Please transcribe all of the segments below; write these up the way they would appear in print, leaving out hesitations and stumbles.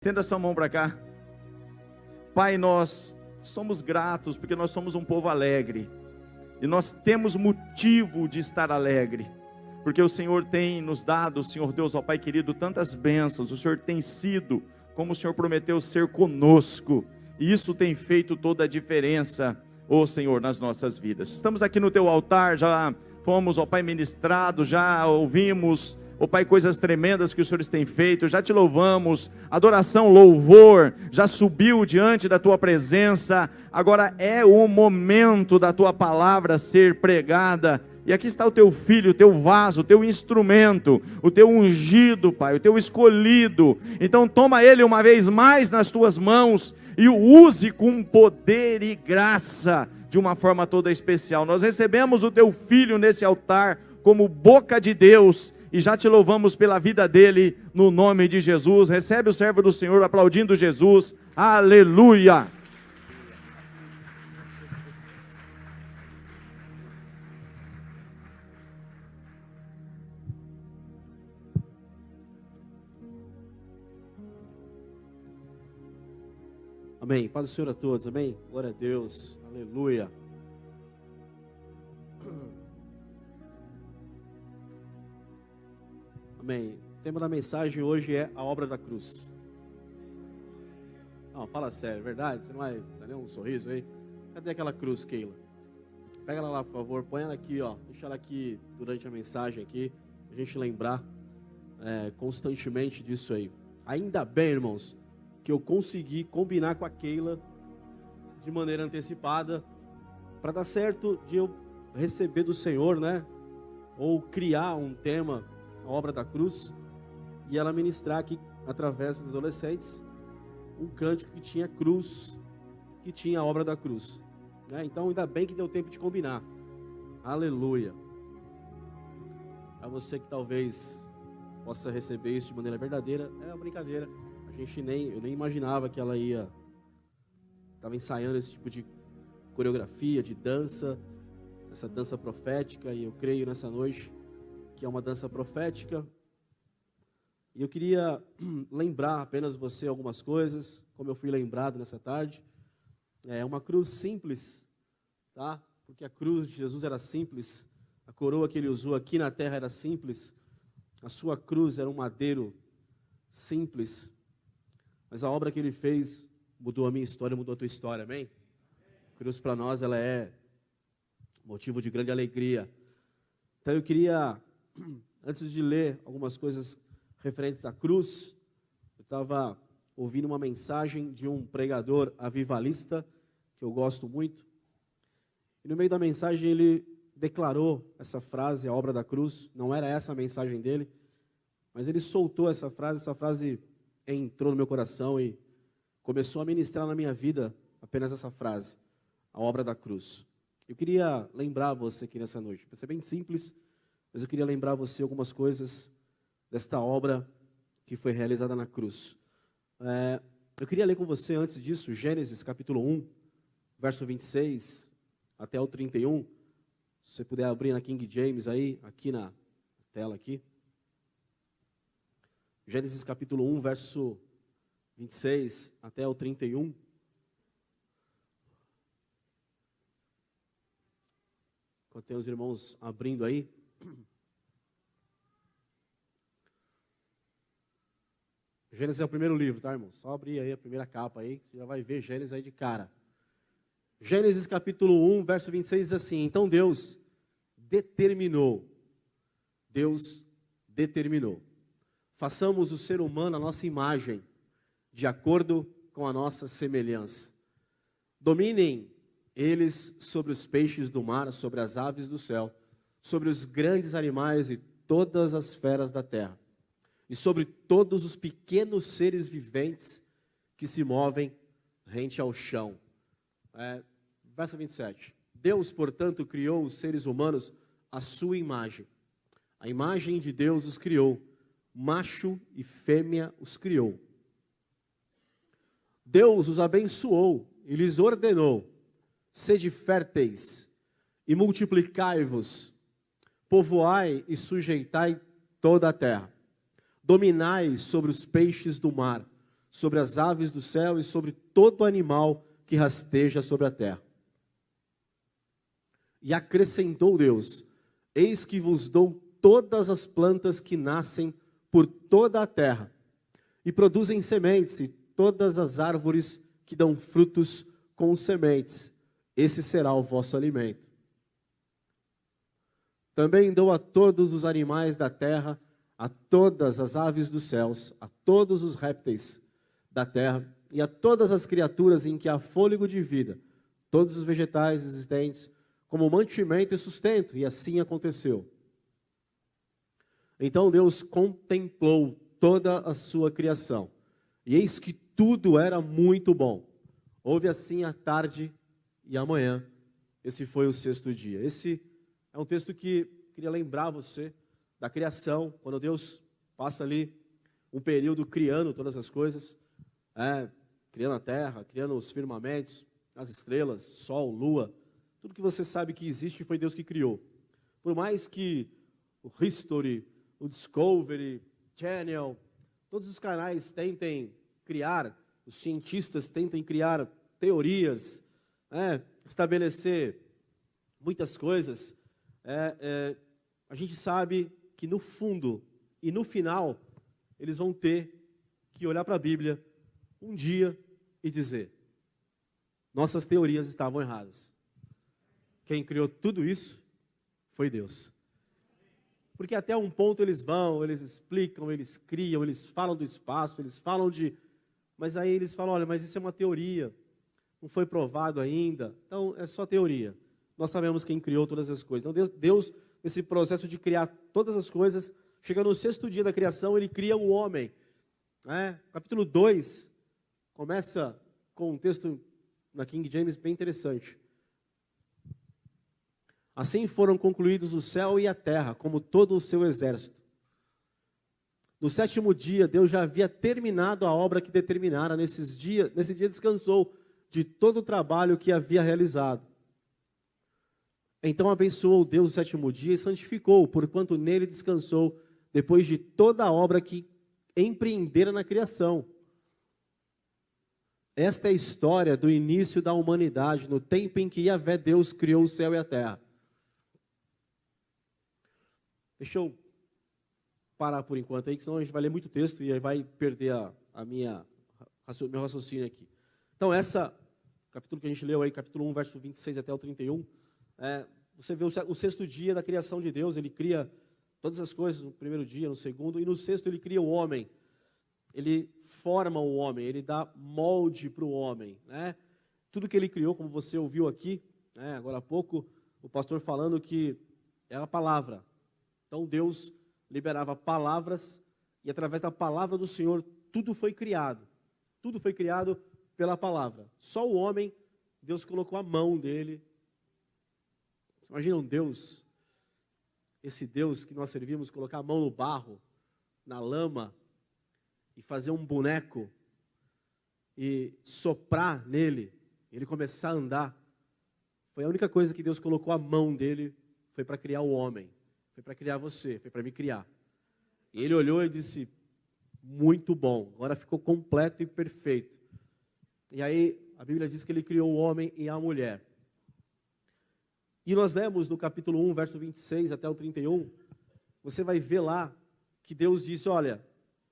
Estenda a sua mão para cá. Pai, nós somos gratos porque nós somos um povo alegre. E nós temos motivo de estar alegre. Porque o Senhor tem nos dado, Senhor Deus, ó Pai querido, tantas bênçãos. O Senhor tem sido, como o Senhor prometeu, ser conosco. E isso tem feito toda a diferença, ó Senhor, nas nossas vidas. Estamos aqui no Teu altar, já fomos, ó Pai, ministrados, já ouvimos, ó Pai, coisas tremendas que o Senhor tem feito, já Te louvamos, adoração, louvor, já subiu diante da Tua presença. Agora é o momento da Tua palavra ser pregada. E aqui está o Teu filho, o Teu vaso, o Teu instrumento, o Teu ungido, Pai, o Teu escolhido. Então toma ele uma vez mais nas Tuas mãos e o use com poder e graça, de uma forma toda especial. Nós recebemos o Teu filho nesse altar como boca de Deus e já Te louvamos pela vida dele, no nome de Jesus. Recebe o servo do Senhor aplaudindo Jesus. Aleluia! Amém. Paz do Senhor a todos. Amém. Glória a Deus. Aleluia. Amém. O tema da mensagem hoje é a obra da cruz. Não, fala sério, verdade? Você não vai dar nem um sorriso aí? Cadê aquela cruz, Keila? Pega ela lá, por favor. Põe ela aqui, ó. Deixa ela aqui durante a mensagem aqui. A gente lembrar constantemente disso aí. Ainda bem, irmãos, que eu consegui combinar com a Keila de maneira antecipada para dar certo de eu receber do Senhor, né? Ou criar um tema, a obra da cruz, e ela ministrar aqui através dos adolescentes um cântico que tinha cruz, que tinha a obra da cruz, né? Então ainda bem que deu tempo de combinar. Aleluia. A você que talvez possa receber isso de maneira verdadeira, é uma brincadeira. Eu nem imaginava que ela estava ensaiando esse tipo de coreografia, de dança, essa dança profética, e eu creio nessa noite que é uma dança profética. E eu queria lembrar apenas você algumas coisas, como eu fui lembrado nessa tarde. É uma cruz simples, tá? Porque a cruz de Jesus era simples, a coroa que ele usou aqui na terra era simples, a sua cruz era um madeiro simples. Mas a obra que ele fez mudou a minha história, mudou a tua história, amém? A cruz para nós, ela é motivo de grande alegria. Então eu queria, antes de ler algumas coisas referentes à cruz, eu estava ouvindo uma mensagem de um pregador avivalista, que eu gosto muito, e no meio da mensagem ele declarou essa frase, a obra da cruz. Não era essa a mensagem dele, mas ele soltou essa frase entrou no meu coração e começou a ministrar na minha vida apenas essa frase, a obra da cruz. Eu queria lembrar você aqui nessa noite, vai ser bem simples, mas eu queria lembrar você algumas coisas desta obra que foi realizada na cruz. Eu queria ler com você antes disso, Gênesis capítulo 1, verso 26 até o 31, se você puder abrir na King James aí, aqui na tela aqui. Gênesis capítulo 1, verso 26 até o 31. Enquanto tem os irmãos abrindo aí. Gênesis é o primeiro livro, tá, irmão? Só abrir aí a primeira capa aí, você já vai ver Gênesis aí de cara. Gênesis capítulo 1, verso 26 diz assim: então Deus determinou, façamos o ser humano a nossa imagem, de acordo com a nossa semelhança. Dominem eles sobre os peixes do mar, sobre as aves do céu, sobre os grandes animais e todas as feras da terra, e sobre todos os pequenos seres viventes que se movem rente ao chão. Verso 27. Deus, portanto, criou os seres humanos à sua imagem. A imagem de Deus os criou. Macho e fêmea os criou. Deus os abençoou e lhes ordenou: sede férteis e multiplicai-vos, povoai e sujeitai toda a terra. Dominai sobre os peixes do mar, sobre as aves do céu e sobre todo animal que rasteja sobre a terra. E acrescentou Deus: eis que vos dou todas as plantas que nascem por toda a terra, e produzem sementes, e todas as árvores que dão frutos com sementes. Esse será o vosso alimento. Também dou a todos os animais da terra, a todas as aves dos céus, a todos os répteis da terra, e a todas as criaturas em que há fôlego de vida, todos os vegetais existentes, como mantimento e sustento. E assim aconteceu. Então Deus contemplou toda a sua criação, e eis que tudo era muito bom. Houve assim a tarde e a manhã. Esse foi o sexto dia. Esse é um texto que queria lembrar você da criação, quando Deus passa ali um período criando todas as coisas, criando a terra, criando os firmamentos, as estrelas, sol, lua, tudo que você sabe que existe foi Deus que criou. Por mais que o History, o Discovery, Channel, todos os canais tentem criar, os cientistas tentem criar teorias, estabelecer muitas coisas, a gente sabe que no fundo e no final, eles vão ter que olhar para a Bíblia um dia e dizer: nossas teorias estavam erradas. Quem criou tudo isso foi Deus. Porque até um ponto eles vão, eles explicam, eles criam, eles falam do espaço, eles falam de... Mas aí eles falam: olha, mas isso é uma teoria, não foi provado ainda, então é só teoria. Nós sabemos quem criou todas as coisas. Então Deus, nesse processo de criar todas as coisas, chegando no sexto dia da criação, Ele cria o homem. Capítulo 2 começa com um texto na King James bem interessante. Assim foram concluídos o céu e a terra, como todo o seu exército. No sétimo dia, Deus já havia terminado a obra que determinara. Nesse dia descansou de todo o trabalho que havia realizado. Então abençoou Deus o sétimo dia e santificou, porquanto nele descansou, depois de toda a obra que empreendera na criação. Esta é a história do início da humanidade, no tempo em que Yahvé Deus criou o céu e a terra. Deixa eu parar por enquanto aí, que senão a gente vai ler muito texto e aí vai perder meu raciocínio aqui. Então, capítulo que a gente leu aí, capítulo 1, verso 26 até o 31, você vê o sexto dia da criação de Deus. Ele cria todas as coisas no primeiro dia, no segundo, e no sexto ele cria o homem. Ele forma o homem, ele dá molde para o homem. Tudo que ele criou, como você ouviu aqui, agora há pouco, o pastor falando que é a palavra. Então Deus liberava palavras, e através da palavra do Senhor, tudo foi criado. Tudo foi criado pela palavra. Só o homem, Deus colocou a mão dele. Imagina um Deus, esse Deus que nós servimos, colocar a mão no barro, na lama, e fazer um boneco, e soprar nele, e ele começar a andar. Foi a única coisa que Deus colocou a mão dele, foi para criar o homem, foi para criar você, foi para me criar. E ele olhou e disse: muito bom, agora ficou completo e perfeito. E aí a Bíblia diz que ele criou o homem e a mulher. E nós lemos no capítulo 1, verso 26 até o 31, você vai ver lá que Deus disse: olha,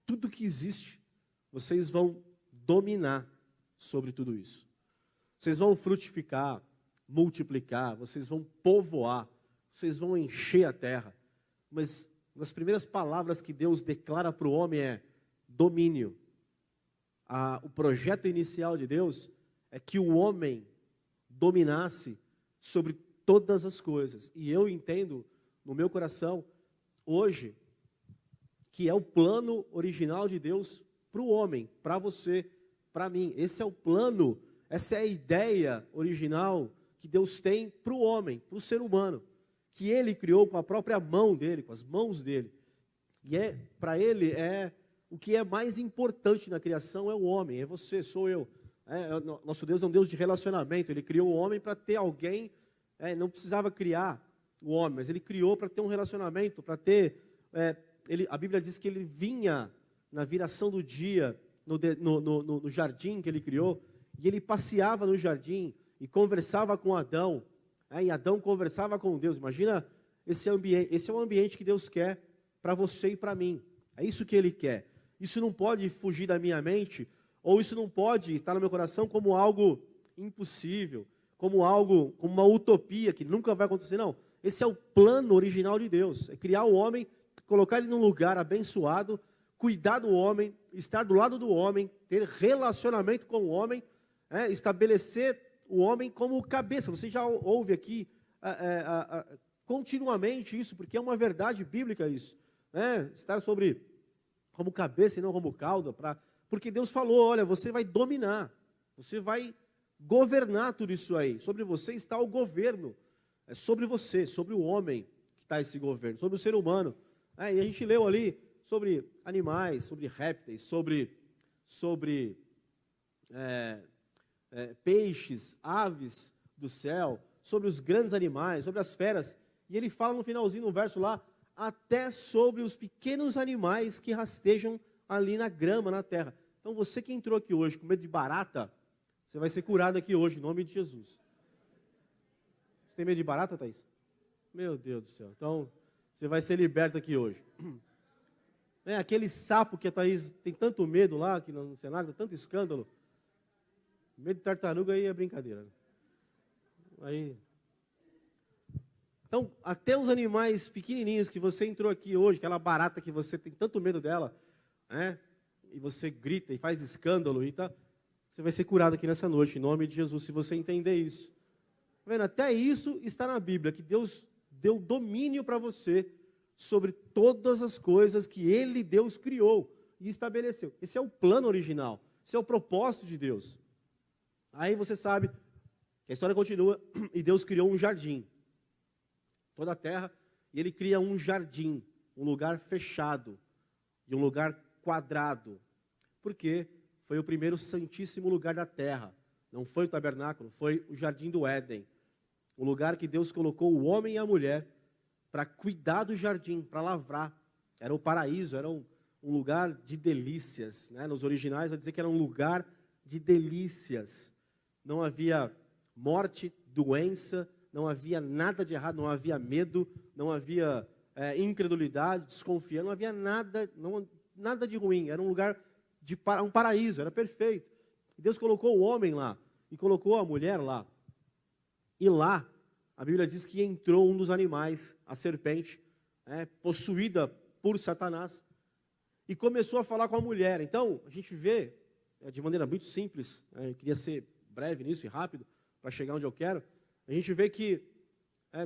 tudo que existe, vocês vão dominar sobre tudo isso. Vocês vão frutificar, multiplicar, vocês vão povoar, vocês vão encher a terra. Mas uma das primeiras palavras que Deus declara para o homem é domínio. O projeto inicial de Deus é que o homem dominasse sobre todas as coisas. E eu entendo no meu coração, hoje, que é o plano original de Deus para o homem, para você, para mim. Esse é o plano, essa é a ideia original que Deus tem para o homem, para o ser humano, que Ele criou com a própria mão dele, com as mãos dele. E para Ele, o que é mais importante na criação é o homem, é você, sou eu. Nosso Deus é um Deus de relacionamento. Ele criou o homem para ter alguém, não precisava criar o homem, mas Ele criou para ter um relacionamento, para ter... a Bíblia diz que Ele vinha na viração do dia no jardim que ele criou, e ele passeava no jardim e conversava com Adão, e Adão conversava com Deus. Imagina esse ambiente. Esse é o ambiente que Deus quer para você e para mim. É isso que Ele quer. Isso não pode fugir da minha mente, ou isso não pode estar no meu coração como algo impossível, como uma utopia que nunca vai acontecer. Não, esse é o plano original de Deus. É criar o homem, colocar ele num lugar abençoado, cuidar do homem, estar do lado do homem, ter relacionamento com o homem, estabelecer o homem como cabeça. Você já ouve aqui continuamente isso, porque é uma verdade bíblica isso. Estar como cabeça e não como cauda, porque Deus falou, olha, você vai dominar, você vai governar tudo isso aí. Sobre você está o governo. É sobre você, sobre o homem que está esse governo, sobre o ser humano. E a gente leu ali sobre animais, sobre répteis, sobre peixes, aves do céu, sobre os grandes animais, sobre as feras. E ele fala no finalzinho, no verso lá, até sobre os pequenos animais que rastejam ali na grama, na terra. Então você que entrou aqui hoje com medo de barata, você vai ser curado aqui hoje, em nome de Jesus. Você tem medo de barata, Thaís? Meu Deus do céu. Então, você vai ser liberto aqui hoje. Aquele sapo que a Thaís tem tanto medo lá, que no cenário, tanto escândalo. Medo de tartaruga aí é brincadeira. Então, até os animais pequenininhos que você entrou aqui hoje, aquela barata que você tem tanto medo dela, e você grita e faz escândalo, você vai ser curado aqui nessa noite, em nome de Jesus, se você entender isso. Tá vendo? Até isso está na Bíblia, que Deus deu domínio para você sobre todas as coisas que Ele, Deus, criou e estabeleceu. Esse é o plano original, esse é o propósito de Deus. Aí você sabe que a história continua e Deus criou um jardim. Toda a terra, e Ele cria um jardim, um lugar fechado e um lugar quadrado. Por quê? Foi o primeiro santíssimo lugar da terra. Não foi o tabernáculo, foi o jardim do Éden. O lugar que Deus colocou o homem e a mulher para cuidar do jardim, para lavrar. Era o paraíso, era um lugar de delícias. Nos originais vai dizer que era um lugar de delícias. Não havia morte, doença, não havia nada de errado, não havia medo, não havia incredulidade, desconfiança, não havia nada de ruim. Era um lugar um paraíso, era perfeito. Deus colocou o homem lá e colocou a mulher lá. E lá, a Bíblia diz que entrou um dos animais, a serpente, possuída por Satanás, e começou a falar com a mulher. Então, a gente vê, de maneira muito simples, eu queria ser breve nisso e rápido, para chegar onde eu quero, a gente vê que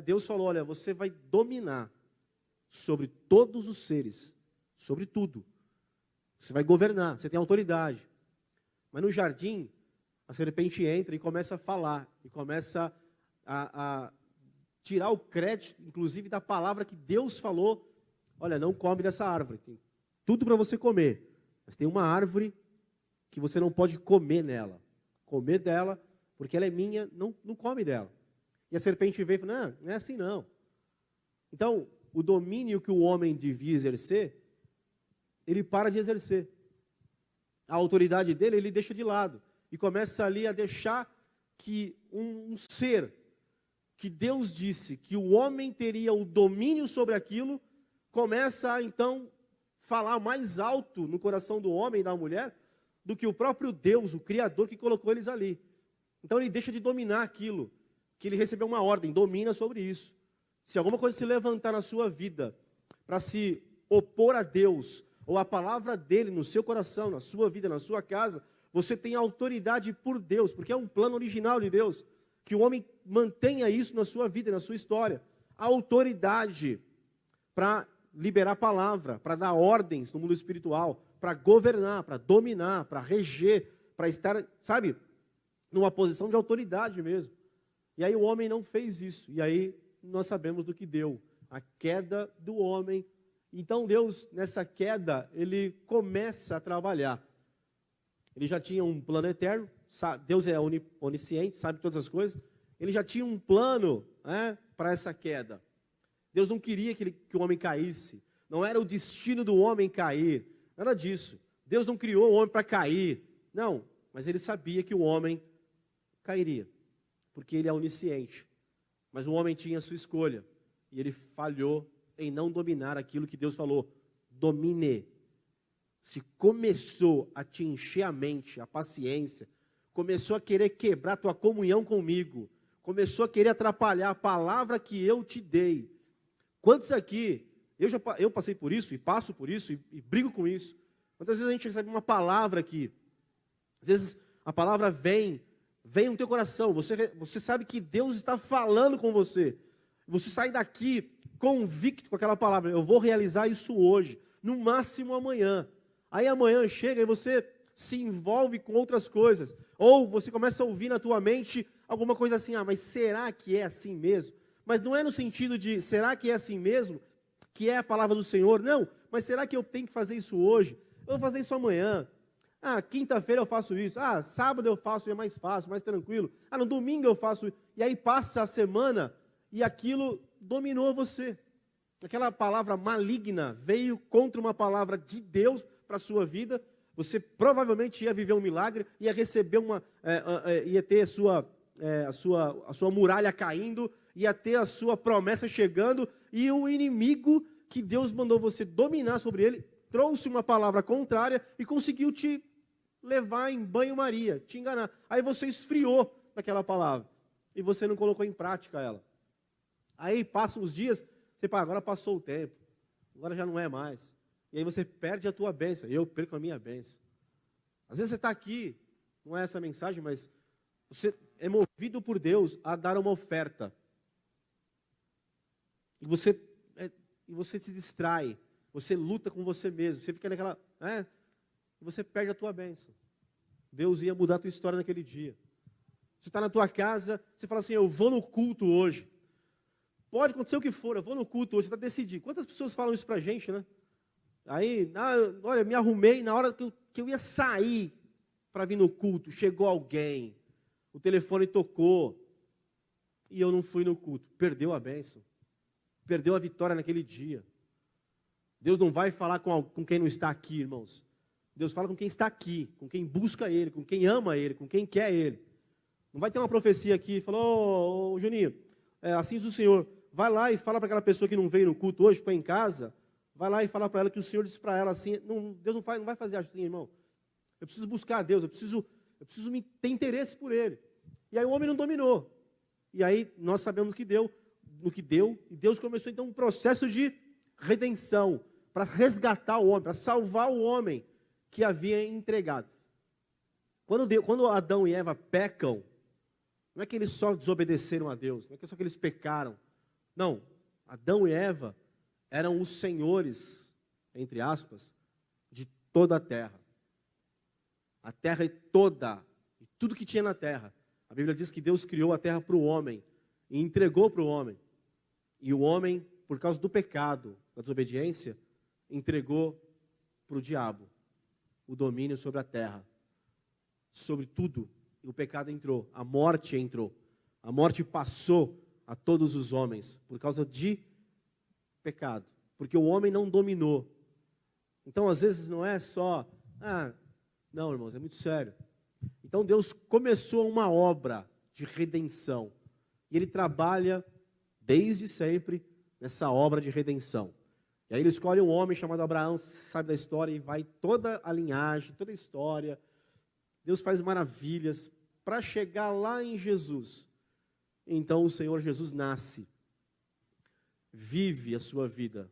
Deus falou, olha, você vai dominar sobre todos os seres, sobre tudo. Você vai governar, você tem autoridade. Mas no jardim, a serpente entra e começa a falar, e começa a tirar o crédito, inclusive, da palavra que Deus falou. Olha, não come dessa árvore, tem tudo para você comer, mas tem uma árvore que você não pode comer nela. Comer dela, porque ela é minha, não come dela. E a serpente veio e falou, não é assim não. Então, o domínio que o homem devia exercer, ele para de exercer. A autoridade dele, ele deixa de lado. E começa ali a deixar que um ser, que Deus disse que o homem teria o domínio sobre aquilo, começa a, então, falar mais alto no coração do homem e da mulher, do que o próprio Deus, o Criador, que colocou eles ali. Então, ele deixa de dominar aquilo, que ele recebeu uma ordem, domina sobre isso. Se alguma coisa se levantar na sua vida, para se opor a Deus, ou a palavra dele no seu coração, na sua vida, na sua casa, você tem autoridade por Deus, porque é um plano original de Deus, que o homem mantenha isso na sua vida, na sua história. A autoridade para liberar a palavra, para dar ordens no mundo espiritual, para governar, para dominar, para reger, para estar, sabe, numa posição de autoridade mesmo. E aí o homem não fez isso, e aí nós sabemos do que deu, a queda do homem. Então Deus, nessa queda, ele começa a trabalhar. Ele já tinha um plano eterno, Deus é onisciente, sabe todas as coisas. Ele já tinha um plano para essa queda. Deus não queria que o homem caísse. Não era o destino do homem cair. Nada disso. Deus não criou o homem para cair. Não, mas ele sabia que o homem cairia, porque ele é onisciente. Mas o homem tinha a sua escolha, e ele falhou em não dominar aquilo que Deus falou. Domine. Se começou a te encher a mente, a paciência, começou a querer quebrar a tua comunhão comigo, começou a querer atrapalhar a palavra que eu te dei. Quantos aqui, eu passei por isso, e passo por isso, e brigo com isso. Quantas vezes a gente recebe uma palavra aqui, às vezes a palavra vem no teu coração, você sabe que Deus está falando com você, você sai daqui convicto com aquela palavra, eu vou realizar isso hoje, no máximo amanhã. Aí amanhã chega e você se envolve com outras coisas, ou você começa a ouvir na tua mente alguma coisa assim, mas será que é assim mesmo? Mas não é no sentido de, será que é assim mesmo? Que é a palavra do Senhor? Não, mas será que eu tenho que fazer isso hoje? Eu vou fazer isso amanhã. Quinta-feira eu faço isso. Sábado eu faço, é mais fácil, mais tranquilo. No domingo eu faço. E aí passa a semana e aquilo dominou você. Aquela palavra maligna veio contra uma palavra de Deus para a sua vida. Você provavelmente ia viver um milagre, ia receber ia ter a sua muralha caindo, ia ter a sua promessa chegando, e o inimigo que Deus mandou você dominar sobre ele, trouxe uma palavra contrária e conseguiu te levar em banho-maria, te enganar. Aí você esfriou daquela palavra e você não colocou em prática ela. Aí passam os dias, você fala, agora passou o tempo, agora já não é mais. E aí você perde a tua bênção, e eu perco a minha bênção. Às vezes você está aqui, não é essa mensagem, mas você é movido por Deus a dar uma oferta. E você se distrai, você luta com você mesmo, você fica naquela... e você perde a tua bênção. Deus ia mudar a tua história naquele dia. Você está na tua casa, você fala assim, eu vou no culto hoje. Pode acontecer o que for, eu vou no culto hoje, você está decidido. Quantas pessoas falam isso para a gente, né? Aí, olha, me arrumei, na hora que eu ia sair para vir no culto, chegou alguém, o telefone tocou, e eu não fui no culto. Perdeu a bênção, perdeu a vitória naquele dia. Deus não vai falar com quem não está aqui, irmãos. Deus fala com quem está aqui, com quem busca Ele, com quem ama Ele, com quem quer Ele. Não vai ter uma profecia aqui e falar, ô Juninho, assim diz o Senhor, vai lá e fala para aquela pessoa que não veio no culto hoje, foi em casa, vai lá e fala para ela que o Senhor disse para ela assim, Deus não vai fazer assim, irmão. Eu preciso buscar a Deus, eu preciso ter interesse por Ele. E aí o homem não dominou. E aí nós sabemos que deu, no que deu, e Deus começou então um processo de redenção, para resgatar o homem, para salvar o homem que havia entregado. Quando Adão e Eva pecam, não é que eles só desobedeceram a Deus, não é que só que eles pecaram. Não, Adão e Eva eram os senhores, entre aspas, de toda a terra. A terra toda, e tudo que tinha na terra. A Bíblia diz que Deus criou a terra para o homem, e entregou para o homem. E o homem, por causa do pecado, da desobediência, entregou para o diabo o domínio sobre a terra, sobre tudo. E o pecado entrou, a morte entrou. A morte passou a todos os homens por causa de pecado, porque o homem não dominou. Então, às vezes, não é só, não, irmãos, é muito sério. Então, Deus começou uma obra de redenção, e Ele trabalha desde sempre nessa obra de redenção. E aí Ele escolhe um homem chamado Abraão, sabe da história, e vai toda a linhagem, toda a história. Deus faz maravilhas para chegar lá em Jesus. Então o Senhor Jesus nasce, vive a sua vida,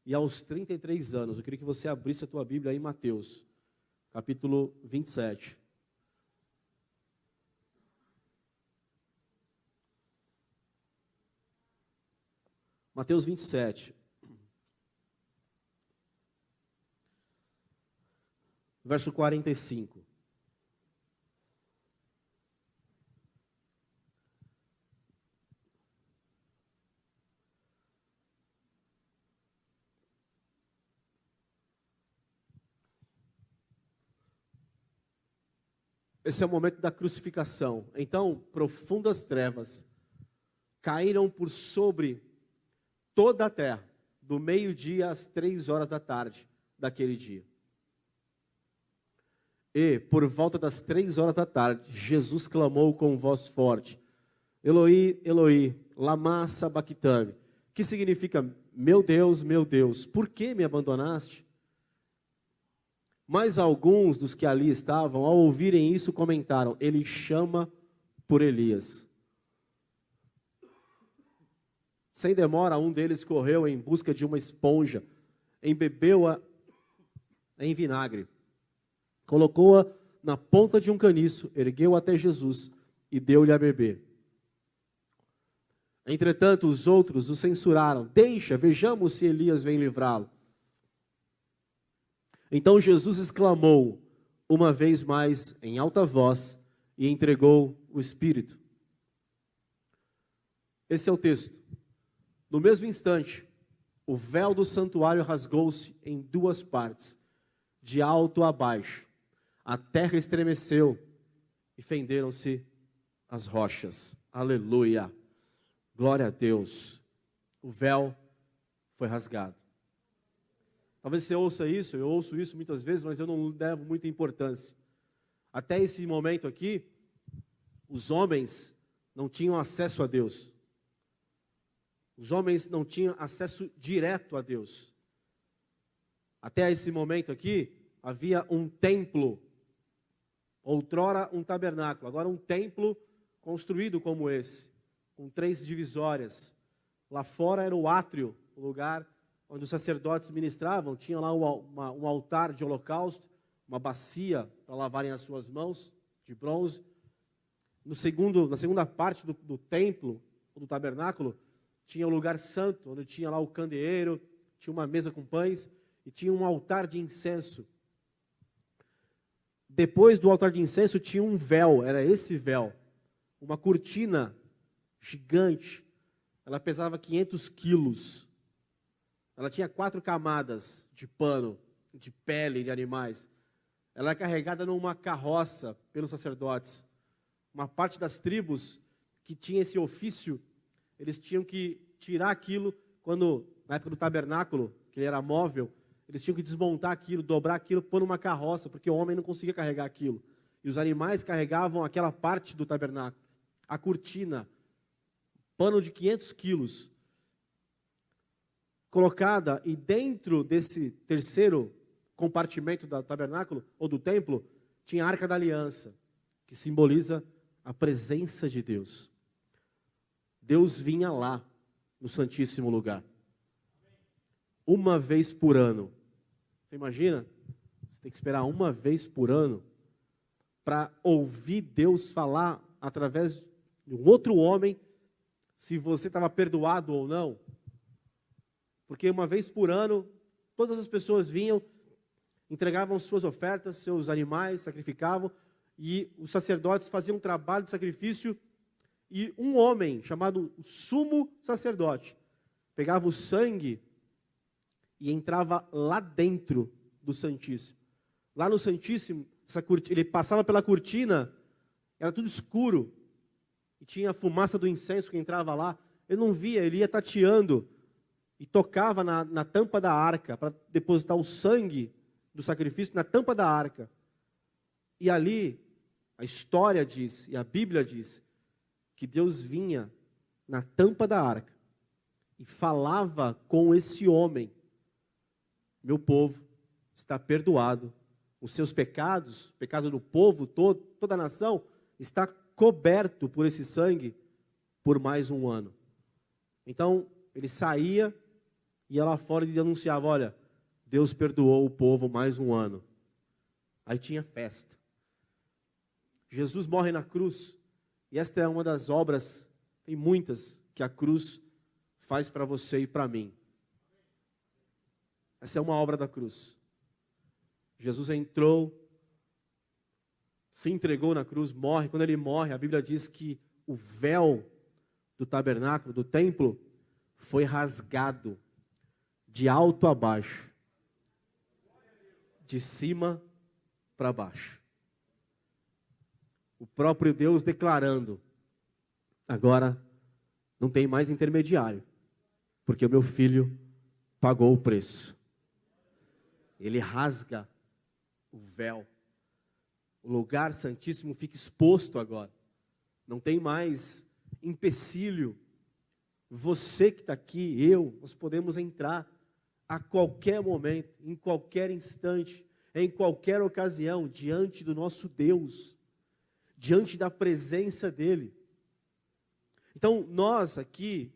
e aos 33 anos, eu queria que você abrisse a tua Bíblia aí em Mateus, capítulo 27. Mateus 27. Verso 45. Esse é o momento da crucificação. Então, profundas trevas caíram por sobre toda a terra, do meio-dia às 3 horas da tarde daquele dia. E, por volta das 3 horas da tarde, Jesus clamou com voz forte: Eloi, Eloi, lama sabachthani, que significa: meu Deus, por que me abandonaste? Mas alguns dos que ali estavam, ao ouvirem isso, comentaram: ele chama por Elias. Sem demora, um deles correu em busca de uma esponja, embebeu-a em vinagre, colocou-a na ponta de um caniço, ergueu até Jesus e deu-lhe a beber. Entretanto, os outros o censuraram: deixa, vejamos se Elias vem livrá-lo. Então Jesus exclamou uma vez mais em alta voz e entregou o Espírito. Esse é o texto. No mesmo instante, o véu do santuário rasgou-se em 2 partes, de alto a baixo. A terra estremeceu e fenderam-se as rochas. Aleluia! Glória a Deus. O véu foi rasgado. Talvez você ouça isso, eu ouço isso muitas vezes, mas eu não levo muita importância. Até esse momento aqui, os homens não tinham acesso a Deus. Os homens não tinham acesso direto a Deus. Até esse momento aqui, havia um templo, outrora um tabernáculo, agora um templo construído como esse, com 3 divisórias. Lá fora era o átrio, o lugar onde os sacerdotes ministravam. Tinha lá um altar de holocausto, uma bacia para lavarem as suas mãos, de bronze. Na segunda parte do templo, do tabernáculo, tinha o lugar santo, onde tinha lá o candeeiro, tinha uma mesa com pães e tinha um altar de incenso. Depois do altar de incenso tinha um véu, era esse véu, uma cortina gigante. Ela pesava 500 quilos. Ela tinha 4 camadas de pano, de pele de animais. Ela era carregada numa carroça pelos sacerdotes. Uma parte das tribos que tinha esse ofício, eles tinham que tirar aquilo, na época do tabernáculo, que ele era móvel, eles tinham que desmontar aquilo, dobrar aquilo, pôr numa carroça, porque o homem não conseguia carregar aquilo. E os animais carregavam aquela parte do tabernáculo. A cortina, pano de 500 quilos, colocada, e dentro desse terceiro compartimento do tabernáculo, ou do templo, tinha a Arca da Aliança, que simboliza a presença de Deus. Deus vinha lá, no Santíssimo Lugar, uma vez por ano. Você imagina? Você tem que esperar uma vez por ano para ouvir Deus falar através de um outro homem, se você estava perdoado ou não. Porque uma vez por ano, todas as pessoas vinham, entregavam suas ofertas, seus animais, sacrificavam, e os sacerdotes faziam um trabalho de sacrifício. E um homem, chamado sumo sacerdote, pegava o sangue e entrava lá dentro do Santíssimo. Lá no Santíssimo, ele passava pela cortina, era tudo escuro, e tinha a fumaça do incenso que entrava lá. Ele não via, ele ia tateando, e tocava na tampa da arca, para depositar o sangue do sacrifício na tampa da arca. E ali, a história diz, e a Bíblia diz, que Deus vinha na tampa da arca e falava com esse homem: meu povo está perdoado, os seus pecados, o pecado do povo todo, toda a nação, está coberto por esse sangue por mais um ano. Então, ele saía, ia lá fora e anunciava: olha, Deus perdoou o povo mais um ano. Aí tinha festa. Jesus morre na cruz. E esta é uma das obras, tem muitas, que a cruz faz para você e para mim. Essa é uma obra da cruz. Jesus entrou, se entregou na cruz, morre. Quando ele morre, a Bíblia diz que o véu do tabernáculo, do templo, foi rasgado de alto a baixo, de cima para baixo. O próprio Deus declarando: agora não tem mais intermediário, porque o meu filho pagou o preço. Ele rasga o véu. O lugar santíssimo fica exposto agora. Não tem mais empecilho. Você que está aqui, nós podemos entrar a qualquer momento, em qualquer instante, em qualquer ocasião, diante do nosso Deus, diante da presença dEle. Então, nós aqui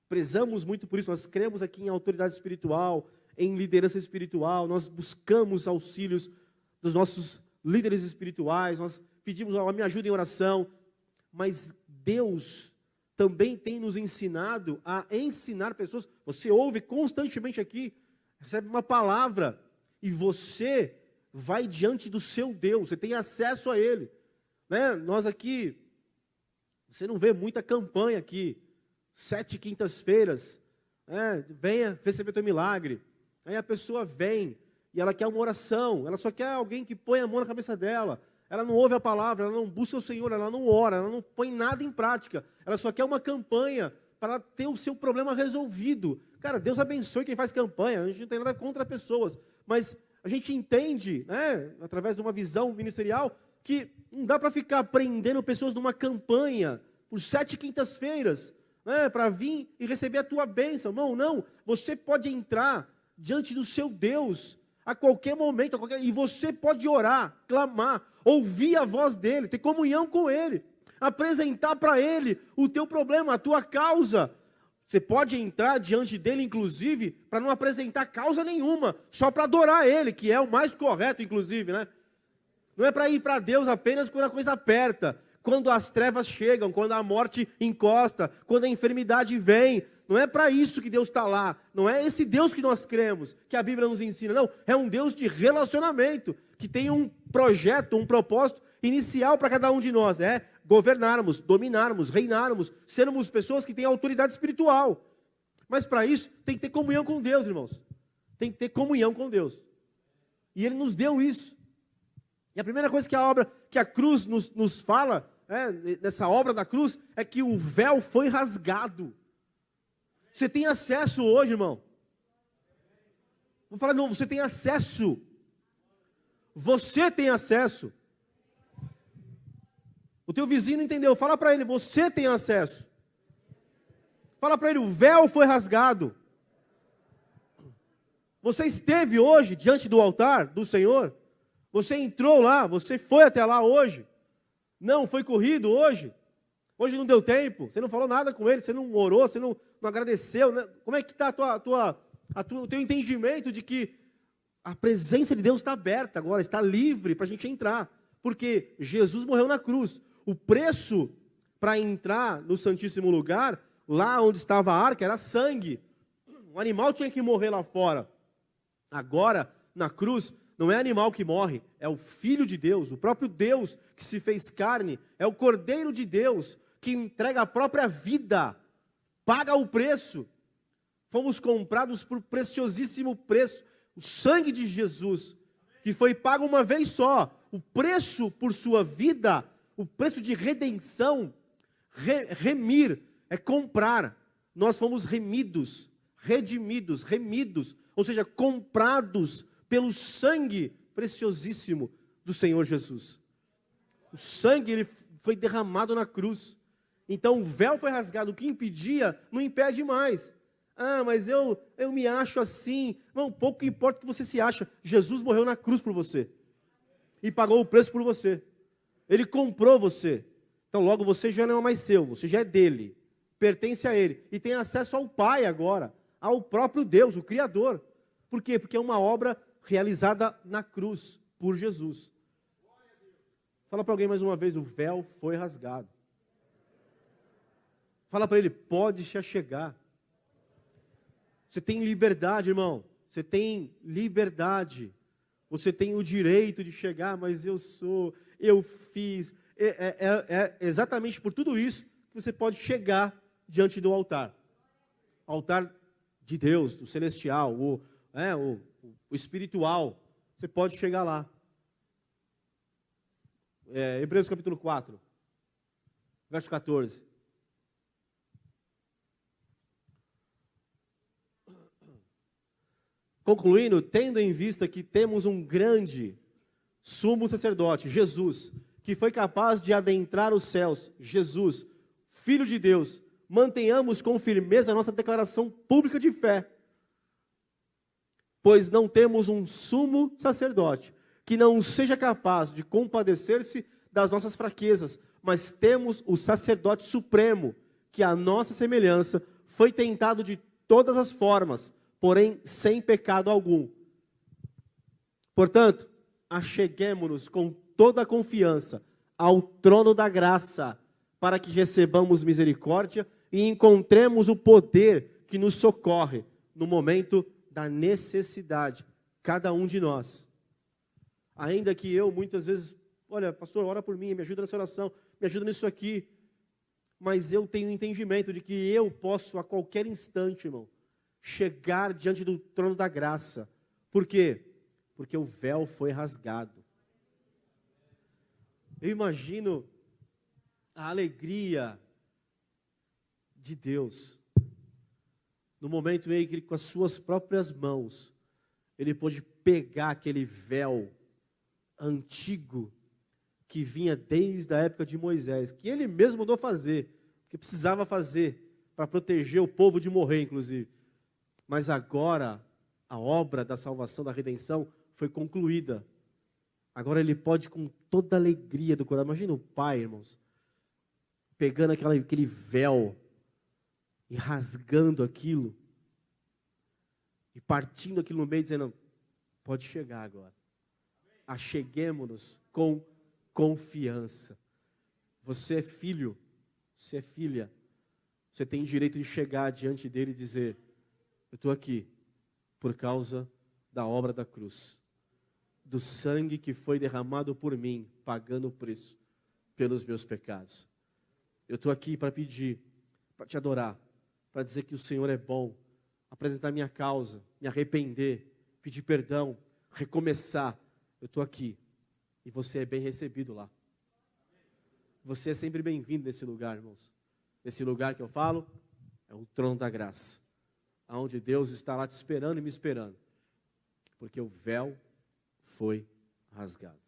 prezamos muito por isso, nós cremos aqui em autoridade espiritual, em liderança espiritual, nós buscamos auxílios dos nossos líderes espirituais, nós pedimos, me ajuda em oração, mas Deus também tem nos ensinado a ensinar pessoas. Você ouve constantemente aqui, recebe uma palavra, e você vai diante do seu Deus, você tem acesso a Ele. Né? Nós aqui, você não vê muita campanha aqui, 7 quintas-feiras, venha receber teu milagre. Aí a pessoa vem, e ela quer uma oração, ela só quer alguém que põe a mão na cabeça dela. Ela não ouve a palavra, ela não busca o Senhor, ela não ora, ela não põe nada em prática. Ela só quer uma campanha para ter o seu problema resolvido. Cara, Deus abençoe quem faz campanha, a gente não tem nada contra pessoas. Mas a gente entende, através de uma visão ministerial, que não dá para ficar prendendo pessoas numa campanha por 7 quintas-feiras, para vir e receber a tua bênção. Não, você pode entrar diante do seu Deus a qualquer momento, e você pode orar, clamar, ouvir a voz dEle, ter comunhão com Ele, apresentar para Ele o teu problema, a tua causa. Você pode entrar diante dEle, inclusive, para não apresentar causa nenhuma, só para adorar Ele, que é o mais correto, inclusive, né? Não é para ir para Deus apenas quando a coisa aperta, quando as trevas chegam, quando a morte encosta, quando a enfermidade vem. Não é para isso que Deus está lá. Não é esse Deus que nós cremos, que a Bíblia nos ensina. Não, é um Deus de relacionamento, que tem um projeto, um propósito inicial para cada um de nós. É governarmos, dominarmos, reinarmos, sermos pessoas que têm autoridade espiritual. Mas para isso, tem que ter comunhão com Deus, irmãos. Tem que ter comunhão com Deus. E Ele nos deu isso. E a primeira coisa que a cruz nos fala, nessa obra da cruz, é que o véu foi rasgado. Você tem acesso hoje, irmão. Vou falar de novo, você tem acesso. Você tem acesso. O teu vizinho não entendeu, fala para ele, você tem acesso. Fala para ele, o véu foi rasgado. Você esteve hoje diante do altar do Senhor? Você entrou lá, você foi até lá hoje? Não, foi corrido hoje? Hoje não deu tempo, você não falou nada com ele, você não orou, você não agradeceu, né? Como é que está o teu entendimento de que a presença de Deus está aberta agora, está livre para a gente entrar? Porque Jesus morreu na cruz. O preço para entrar no Santíssimo Lugar, lá onde estava a arca, era sangue. O animal tinha que morrer lá fora. Agora, na cruz, não é animal que morre, é o Filho de Deus, o próprio Deus que se fez carne, é o Cordeiro de Deus que entrega a própria vida, paga o preço. Fomos comprados por preciosíssimo preço, o sangue de Jesus, que foi pago uma vez só. O preço por sua vida, o preço de redenção, remir, é comprar. Nós fomos remidos, redimidos, remidos, ou seja, comprados pelo sangue preciosíssimo do Senhor Jesus. O sangue, ele foi derramado na cruz. Então o véu foi rasgado, o que impedia, não impede mais. Mas eu me acho assim. Não, pouco importa o que você se acha. Jesus morreu na cruz por você. E pagou o preço por você. Ele comprou você. Então logo você já não é mais seu, você já é dele. Pertence a ele. E tem acesso ao Pai agora. Ao próprio Deus, o Criador. Por quê? Porque é uma obra realizada na cruz, por Jesus. Fala para alguém mais uma vez, o véu foi rasgado. Fala para ele, pode se achegar. Você tem liberdade, irmão. Você tem liberdade. Você tem o direito de chegar, mas eu fiz. É exatamente por tudo isso que você pode chegar diante do altar. Altar de Deus, do celestial, o espiritual. Você pode chegar lá. Hebreus capítulo 4, verso 14. Concluindo, tendo em vista que temos um grande sumo sacerdote, Jesus, que foi capaz de adentrar os céus, Jesus, Filho de Deus, mantenhamos com firmeza a nossa declaração pública de fé, pois não temos um sumo sacerdote que não seja capaz de compadecer-se das nossas fraquezas, mas temos o sacerdote supremo, que à nossa semelhança foi tentado de todas as formas, porém sem pecado algum. Portanto, acheguemo-nos com toda a confiança ao trono da graça, para que recebamos misericórdia e encontremos o poder que nos socorre no momento da necessidade, cada um de nós. Ainda que eu, muitas vezes, olha, pastor, ora por mim, me ajuda nessa oração, me ajuda nisso aqui, mas eu tenho entendimento de que eu posso, a qualquer instante, irmão, chegar diante do trono da graça. Por quê? Porque o véu foi rasgado. Eu imagino a alegria de Deus, no momento em que ele, com as suas próprias mãos, ele pôde pegar aquele véu antigo, que vinha desde a época de Moisés, que ele mesmo mandou fazer, que precisava fazer, para proteger o povo de morrer, inclusive. Mas agora, a obra da salvação, da redenção, foi concluída. Agora ele pode, com toda a alegria do coração, imagina o pai, irmãos, pegando aquele véu, e rasgando aquilo, e partindo aquilo no meio, dizendo, pode chegar agora. Acheguemo-nos com confiança. Você é filho, você é filha, você tem direito de chegar diante dele e dizer, eu estou aqui por causa da obra da cruz, do sangue que foi derramado por mim, pagando o preço pelos meus pecados. Eu estou aqui para pedir, para te adorar, para dizer que o Senhor é bom, apresentar minha causa, me arrepender, pedir perdão, recomeçar. Eu estou aqui e você é bem recebido lá. Você é sempre bem-vindo nesse lugar, irmãos. Nesse lugar que eu falo, é o trono da graça, onde Deus está lá te esperando e me esperando, porque o véu foi rasgado.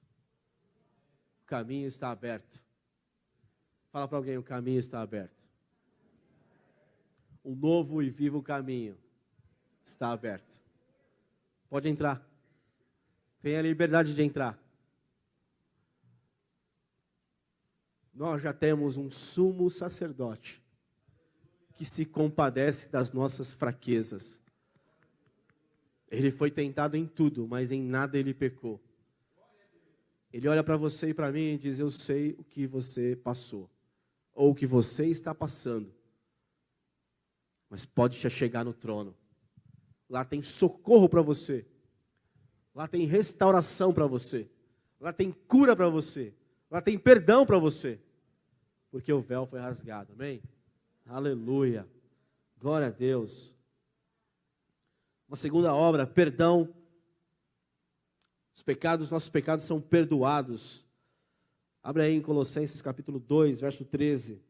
O caminho está aberto. Fala para alguém, o caminho está aberto. Um novo e vivo caminho está aberto. Pode entrar. Tenha a liberdade de entrar. Nós já temos um sumo sacerdote que se compadece das nossas fraquezas. Ele foi tentado em tudo, mas em nada ele pecou. Ele olha para você e para mim e diz, eu sei o que você passou, ou o que você está passando, mas pode te chegar no trono. Lá tem socorro para você. Lá tem restauração para você. Lá tem cura para você. Lá tem perdão para você. Porque o véu foi rasgado. Amém? Aleluia. Glória a Deus. Uma segunda obra, perdão. Nossos pecados são perdoados. Abre aí em Colossenses capítulo 2, verso 13.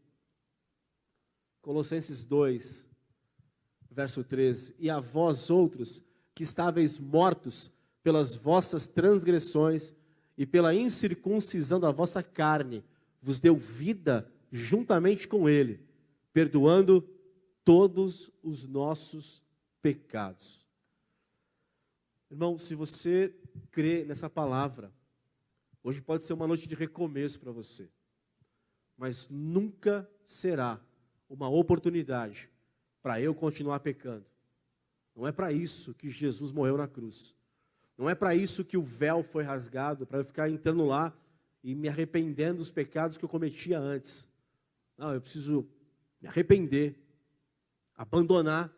Colossenses 2, verso 13. E a vós outros, que estáveis mortos pelas vossas transgressões e pela incircuncisão da vossa carne, vos deu vida juntamente com ele, perdoando todos os nossos pecados. Irmão, se você crê nessa palavra, hoje pode ser uma noite de recomeço para você, mas nunca será uma oportunidade para eu continuar pecando. Não é para isso que Jesus morreu na cruz. Não é para isso que o véu foi rasgado, para eu ficar entrando lá e me arrependendo dos pecados que eu cometia antes. Não, eu preciso me arrepender, abandonar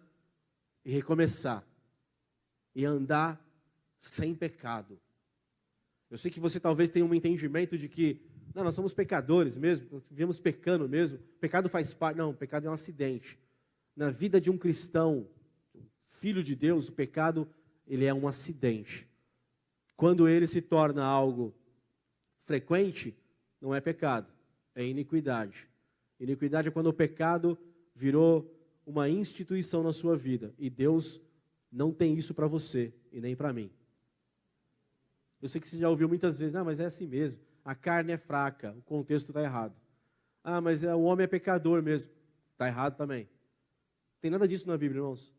e recomeçar. E andar sem pecado. Eu sei que você talvez tenha um entendimento de que, não, nós somos pecadores mesmo, nós vivemos pecando mesmo, pecado faz parte. Não, o pecado é um acidente. Na vida de um cristão, filho de Deus, o pecado, ele é um acidente. Quando ele se torna algo frequente, não é pecado, é iniquidade. Iniquidade é quando o pecado virou uma instituição na sua vida. E Deus não tem isso para você e nem para mim. Eu sei que você já ouviu muitas vezes, não, mas é assim mesmo. A carne é fraca, o contexto está errado. Ah, mas o homem é pecador mesmo. Está errado também. Não tem nada disso na Bíblia, irmãos.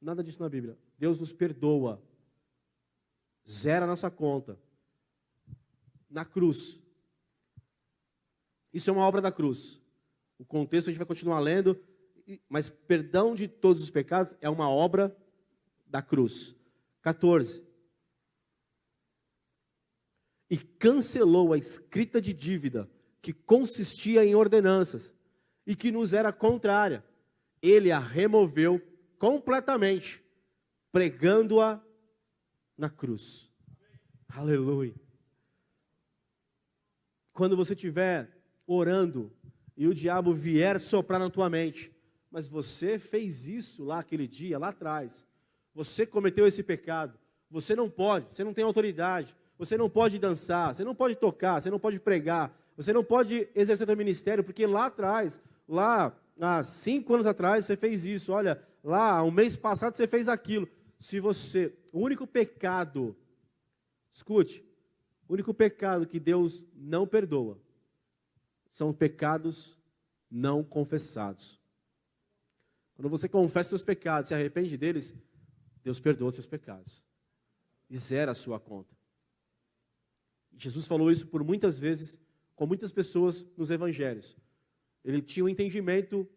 Nada disso na Bíblia. Deus nos perdoa. Zera a nossa conta. Na cruz. Isso é uma obra da cruz. O contexto a gente vai continuar lendo, mas perdão de todos os pecados é uma obra da cruz. 14. E cancelou a escrita de dívida que consistia em ordenanças e que nos era contrária. Ele a removeu completamente, pregando-a na cruz. Aleluia. Quando você estiver orando e o diabo vier soprar na tua mente, mas você fez isso lá aquele dia, lá atrás, você cometeu esse pecado, você não pode, você não tem autoridade, você não pode dançar, você não pode tocar, você não pode pregar, você não pode exercer teu ministério, porque lá atrás, lá há 5 anos atrás você fez isso, olha, lá um mês passado você fez aquilo. Se você, o único pecado, escute, o único pecado que Deus não perdoa são pecados não confessados. Quando você confessa seus pecados, se arrepende deles, Deus perdoa seus pecados e zera a sua conta. Jesus falou isso por muitas vezes com muitas pessoas nos evangelhos. Ele tinha um entendimento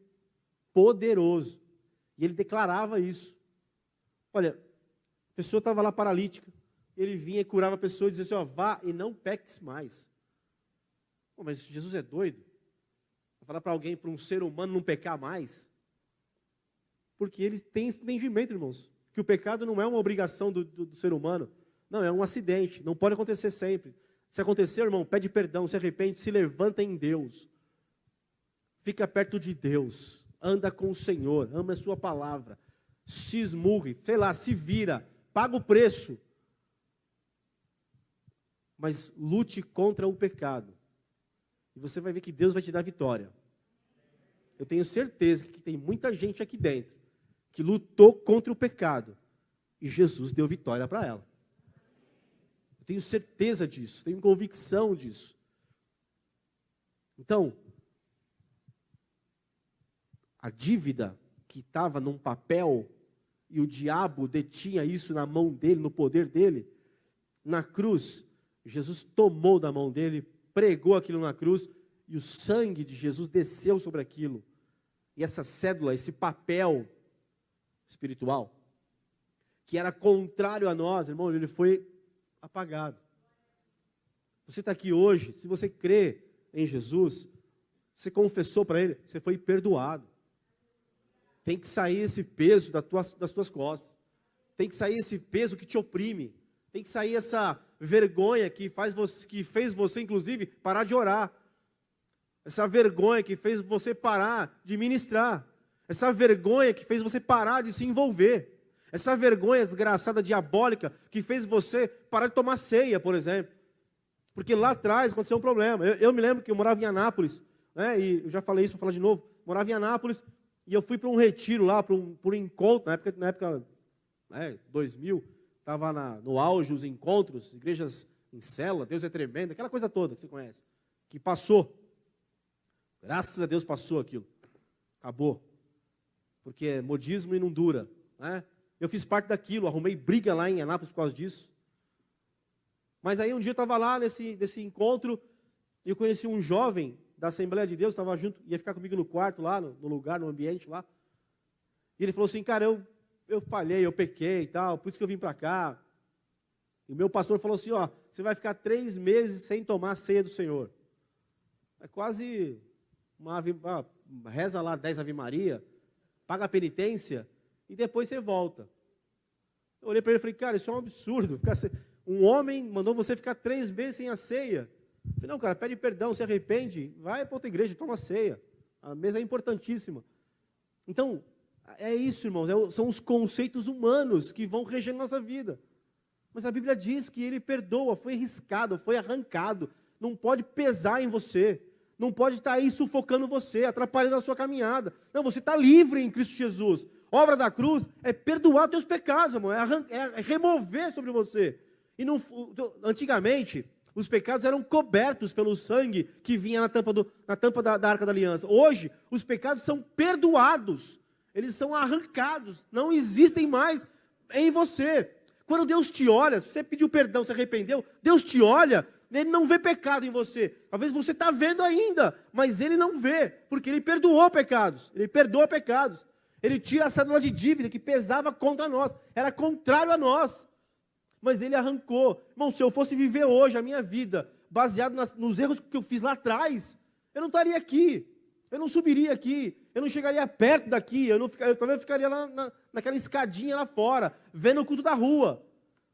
poderoso e ele declarava isso. Olha, a pessoa estava lá paralítica, ele vinha e curava a pessoa e dizia assim, ó, vá e não peques mais. Pô, mas Jesus é doido? Vai falar para alguém, para um ser humano não pecar mais? Porque ele tem esse entendimento, irmãos, que o pecado não é uma obrigação do ser humano, não, é um acidente, não pode acontecer sempre. Se acontecer, irmão, pede perdão, se arrepende, se levanta em Deus. Fica perto de Deus, anda com o Senhor, ama a sua palavra, se esmurre, sei lá, se vira, paga o preço. Mas lute contra o pecado. E você vai ver que Deus vai te dar vitória. Eu tenho certeza que tem muita gente aqui dentro que lutou contra o pecado e Jesus deu vitória para ela. Eu tenho certeza disso, tenho convicção disso. Então, a dívida que estava num papel e o diabo detinha isso na mão dele, no poder dele, na cruz, Jesus tomou da mão dele, pregou aquilo na cruz e o sangue de Jesus desceu sobre aquilo. E essa cédula, esse papel espiritual, que era contrário a nós, irmão, ele foi apagado. Você está aqui hoje, se você crê em Jesus, você confessou para Ele, você foi perdoado. Tem que sair esse peso das tuas costas. Tem que sair esse peso que te oprime. Tem que sair essa vergonha que fez você, inclusive, parar de orar. Essa vergonha que fez você parar de ministrar. Essa vergonha que fez você parar de se envolver. Essa vergonha desgraçada, diabólica, que fez você parar de tomar ceia, por exemplo. Porque lá atrás aconteceu um problema. Eu me lembro que eu morava em Anápolis, né, e eu já falei isso, vou falar de novo. Morava em Anápolis e eu fui para um retiro lá, para um encontro, na época 2000, estava no auge os encontros, igrejas em célula, Deus é tremendo, aquela coisa toda que você conhece, que passou. Graças a Deus passou aquilo. Acabou. Porque é modismo e não dura, né? Eu fiz parte daquilo, arrumei briga lá em Anápolis por causa disso. Mas aí um dia eu estava lá nesse encontro, e eu conheci um jovem da Assembleia de Deus, estava junto, ia ficar comigo no quarto lá, no lugar, no ambiente lá. E ele falou assim, cara, eu falhei, eu pequei e tal, por isso que eu vim para cá. E o meu pastor falou assim, ó, você vai ficar 3 meses sem tomar a ceia do Senhor. É quase reza lá 10 Ave Maria, paga a penitência, e depois você volta. Eu olhei para ele e falei, cara, isso é um absurdo. Um homem mandou você ficar 3 meses sem a ceia. Eu falei, não, cara, pede perdão, se arrepende, vai para outra igreja, toma a ceia. A mesa é importantíssima. Então, é isso, irmãos, são os conceitos humanos que vão reger nossa vida. Mas a Bíblia diz que Ele perdoa, foi riscado, foi arrancado. Não pode pesar em você. Não pode estar aí sufocando você, atrapalhando a sua caminhada. Não, você está livre em Cristo Jesus. Obra da cruz é perdoar teus pecados, irmão, é remover sobre você. E não, antigamente, os pecados eram cobertos pelo sangue que vinha na tampa da Arca da Aliança. Hoje, os pecados são perdoados. Eles são arrancados. Não existem mais em você. Quando Deus te olha, se você pediu perdão, se arrependeu, Deus te olha, Ele não vê pecado em você. Talvez você está vendo ainda, mas Ele não vê, porque Ele perdoou pecados. Ele perdoa pecados. Ele tira a cédula de dívida que pesava contra nós. Era contrário a nós. Mas Ele arrancou. Irmão, se eu fosse viver hoje a minha vida, baseado nos erros que eu fiz lá atrás, eu não estaria aqui. Eu não subiria aqui. Eu não chegaria perto daqui. Eu talvez eu ficaria lá naquela escadinha lá fora, vendo o culto da rua.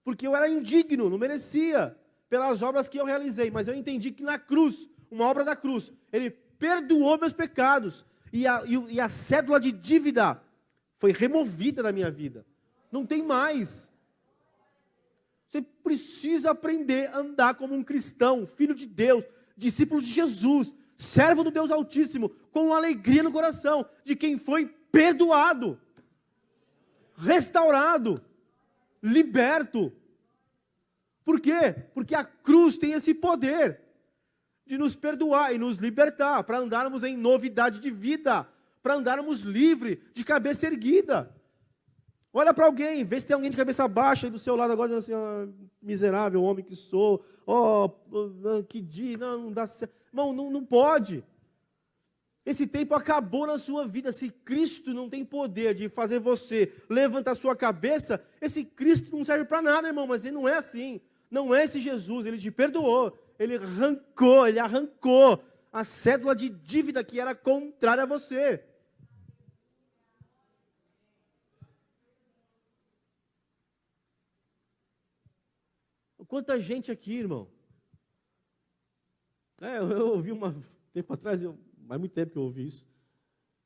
Porque eu era indigno, não merecia, pelas obras que eu realizei. Mas eu entendi que na cruz, uma obra da cruz, Ele perdoou meus pecados. E a cédula de dívida foi removida da minha vida. Não tem mais. Você precisa aprender a andar como um cristão, filho de Deus, discípulo de Jesus, servo do Deus Altíssimo, com alegria no coração, de quem foi perdoado, restaurado, liberto. Por quê? Porque a cruz tem esse poder de nos perdoar e nos libertar, para andarmos em novidade de vida, para andarmos livre, de cabeça erguida. Olha para alguém, vê se tem alguém de cabeça baixa aí do seu lado agora, dizendo assim, oh, miserável homem que sou, que dia, não dá certo. Irmão, não pode. Esse tempo acabou na sua vida. Se Cristo não tem poder de fazer você levantar sua cabeça, esse Cristo não serve para nada, irmão, mas Ele não é assim. Não é esse Jesus, Ele te perdoou, Ele arrancou a cédula de dívida que era contrária a você. Quanta gente aqui, irmão. Eu ouvi tempo atrás, faz muito tempo que eu ouvi isso,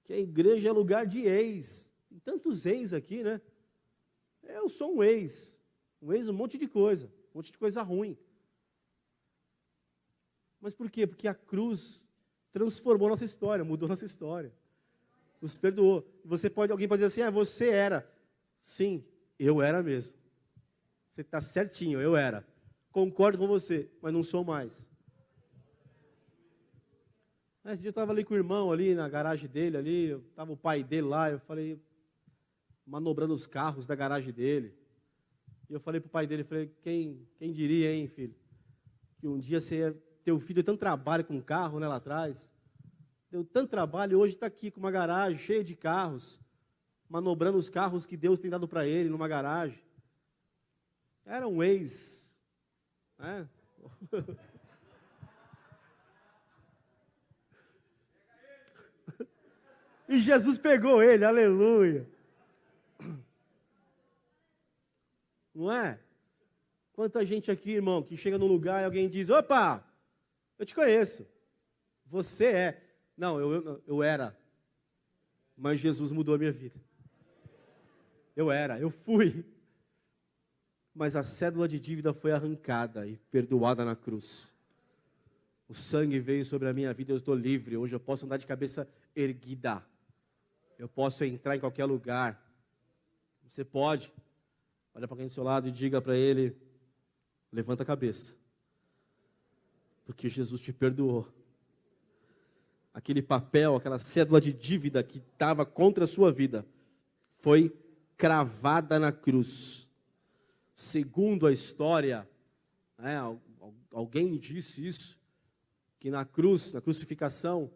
que a igreja é lugar de ex. Tem tantos ex aqui, né? Eu sou um ex, um monte de coisa ruim. Mas por quê? Porque a cruz transformou nossa história, mudou nossa história, nos perdoou. Alguém pode dizer assim, você era. Sim, eu era mesmo. Você está certinho, eu era. Concordo com você, mas não sou mais. Esse dia eu estava ali com o irmão, ali na garagem dele, estava o pai dele lá, eu falei, manobrando os carros da garagem dele. E eu falei para o pai dele, quem diria, hein, filho, que um dia teu filho deu tanto trabalho com um carro, né, lá atrás, deu tanto trabalho, e hoje está aqui com uma garagem cheia de carros, manobrando os carros que Deus tem dado para ele numa garagem. Era um ex, né? E Jesus pegou ele, aleluia. Não é? Quanta gente aqui, irmão, que chega num lugar e alguém diz, opa, eu te conheço, você é. Não, eu era, mas Jesus mudou a minha vida. Eu fui. Mas a cédula de dívida foi arrancada e perdoada na cruz. O sangue veio sobre a minha vida, eu estou livre. Hoje eu posso andar de cabeça erguida. Eu posso entrar em qualquer lugar. Você pode. Olha para quem do seu lado e diga para ele, levanta a cabeça. Porque Jesus te perdoou. Aquele papel, aquela cédula de dívida que estava contra a sua vida, foi cravada na cruz. Segundo a história, alguém disse isso, que na crucificação,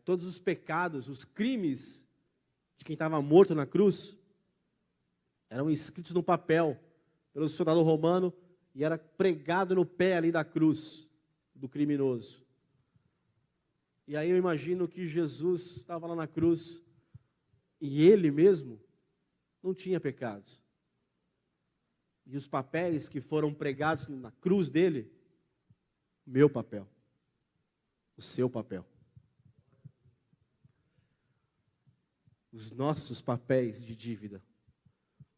todos os pecados, os crimes de quem estava morto na cruz, eram escritos no papel pelo soldado romano e era pregado no pé ali da cruz do criminoso. E aí eu imagino que Jesus estava lá na cruz e Ele mesmo não tinha pecados. E os papéis que foram pregados na cruz dele, meu papel, o seu papel. Os nossos papéis de dívida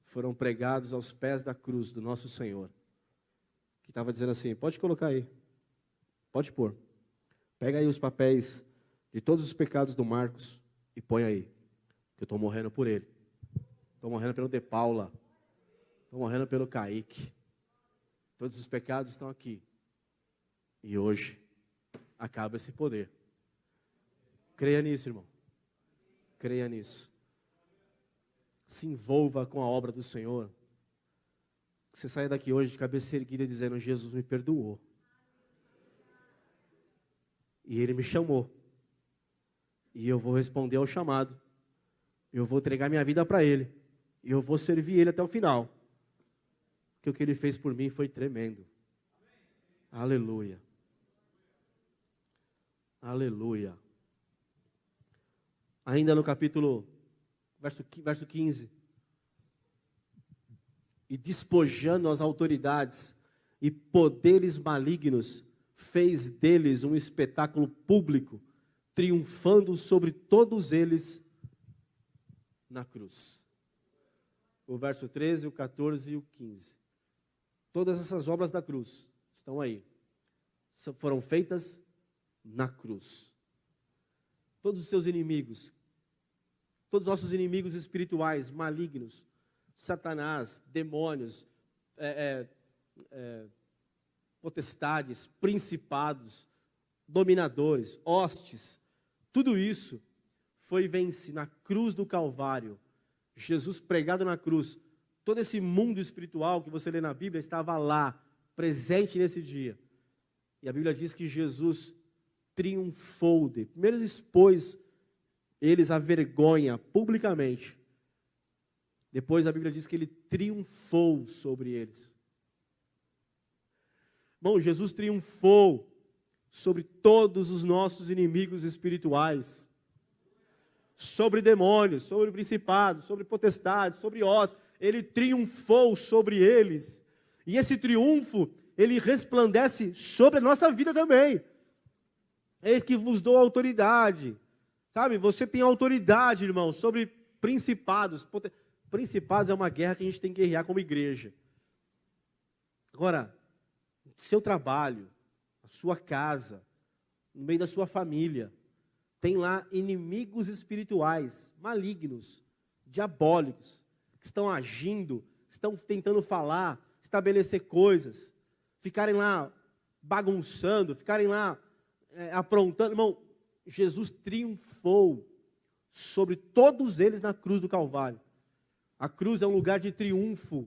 foram pregados aos pés da cruz do nosso Senhor, que estava dizendo assim, pode colocar aí, pode pôr. Pega aí os papéis de todos os pecados do Marcos e põe aí, que eu estou morrendo por ele. Estou morrendo pelo De Paula. Estou morrendo pelo Kaique. Todos os pecados estão aqui. E hoje acaba esse poder. Creia nisso, irmão. Creia nisso. Se envolva com a obra do Senhor. Você saia daqui hoje de cabeça erguida dizendo: Jesus me perdoou. E Ele me chamou. E eu vou responder ao chamado. Eu vou entregar minha vida para Ele. E eu vou servir Ele até o final. Porque o que Ele fez por mim foi tremendo. Aleluia. Aleluia. Ainda no capítulo, verso 15. E despojando as autoridades e poderes malignos, fez deles um espetáculo público, triunfando sobre todos eles na cruz. O verso 13, o 14 e o 15. Todas essas obras da cruz estão aí. Foram feitas na cruz. Todos os seus inimigos, todos os nossos inimigos espirituais, malignos, Satanás, demônios, potestades, principados, dominadores, hostes, tudo isso foi vencido na cruz do Calvário. Jesus pregado na cruz. Todo esse mundo espiritual que você lê na Bíblia estava lá, presente nesse dia. E a Bíblia diz que Jesus triunfou. Primeiro expôs eles à vergonha publicamente. Depois a Bíblia diz que ele triunfou sobre eles. Bom, Jesus triunfou sobre todos os nossos inimigos espirituais. Sobre demônios, sobre principados, sobre potestades, sobre hostes. Ele triunfou sobre eles. E esse triunfo, ele resplandece sobre a nossa vida também. Eis que vos dou autoridade. Sabe, você tem autoridade, irmão, sobre principados. Principados é uma guerra que a gente tem que guerrear como igreja. Agora, seu trabalho, a sua casa, no meio da sua família, tem lá inimigos espirituais, malignos, diabólicos, que estão agindo, estão tentando falar, estabelecer coisas, ficarem lá bagunçando, ficarem lá aprontando. Irmão, Jesus triunfou sobre todos eles na cruz do Calvário. A cruz é um lugar de triunfo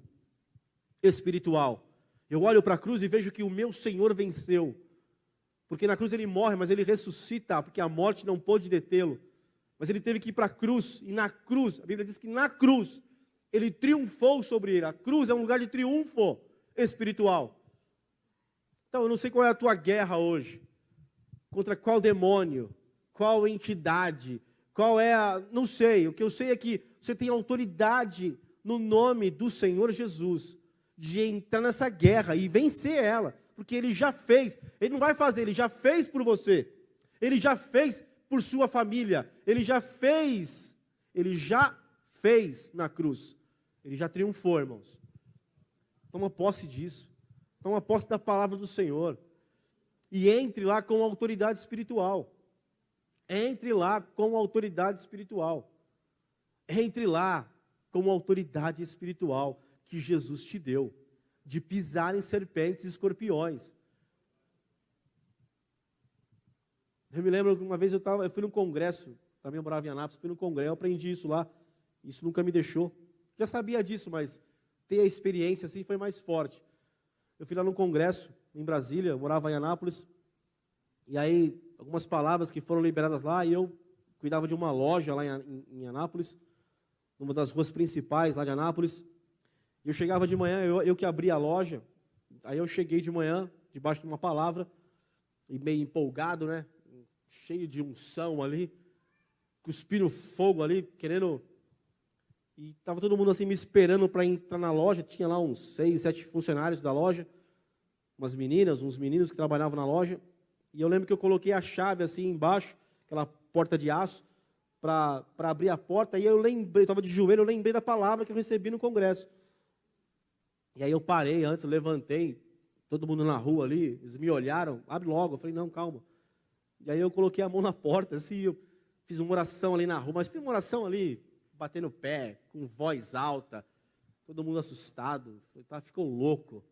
espiritual. Eu olho para a cruz e vejo que o meu Senhor venceu. Porque na cruz ele morre, mas ele ressuscita, porque a morte não pôde detê-lo. Mas ele teve que ir para a cruz, e na cruz, a Bíblia diz que na cruz, ele triunfou sobre ele. A cruz é um lugar de triunfo espiritual. Então, eu não sei qual é a tua guerra hoje. Contra qual demônio, qual entidade, qual é a... Não sei, o que eu sei é que você tem autoridade no nome do Senhor Jesus de entrar nessa guerra e vencer ela, porque Ele já fez. Ele não vai fazer, Ele já fez por você. Ele já fez por sua família. Ele já fez na cruz. Ele já triunfou, irmãos. Toma posse disso. Toma posse da palavra do Senhor. E entre lá com autoridade espiritual. Entre lá com autoridade espiritual. Entre lá com autoridade espiritual que Jesus te deu, de pisar em serpentes e escorpiões. Eu me lembro que uma vez eu fui num congresso, também eu morava em Anápolis, fui num congresso, eu aprendi isso lá, isso nunca me deixou. Já sabia disso, mas ter a experiência assim foi mais forte. Eu fui lá num congresso em Brasília, eu morava em Anápolis, e aí algumas palavras que foram liberadas lá, e eu cuidava de uma loja lá em Anápolis, numa das ruas principais lá de Anápolis. Eu chegava de manhã, eu que abria a loja, aí eu cheguei de manhã, debaixo de uma palavra, e meio empolgado, né? Cheio de unção ali, cuspindo fogo ali, querendo... E estava todo mundo assim me esperando para entrar na loja, tinha lá uns 6, 7 funcionários da loja, umas meninas, uns meninos que trabalhavam na loja, e eu lembro que eu coloquei a chave assim embaixo, aquela porta de aço, para abrir a porta, e eu lembrei, estava de joelho, eu lembrei da palavra que eu recebi no congresso. E aí eu parei antes, eu levantei, todo mundo na rua ali, eles me olharam, abre logo, eu falei, não, calma. E aí eu coloquei a mão na porta, assim, eu fiz uma oração ali na rua, mas fiz uma oração ali, batendo o pé, com voz alta, todo mundo assustado, ficou louco.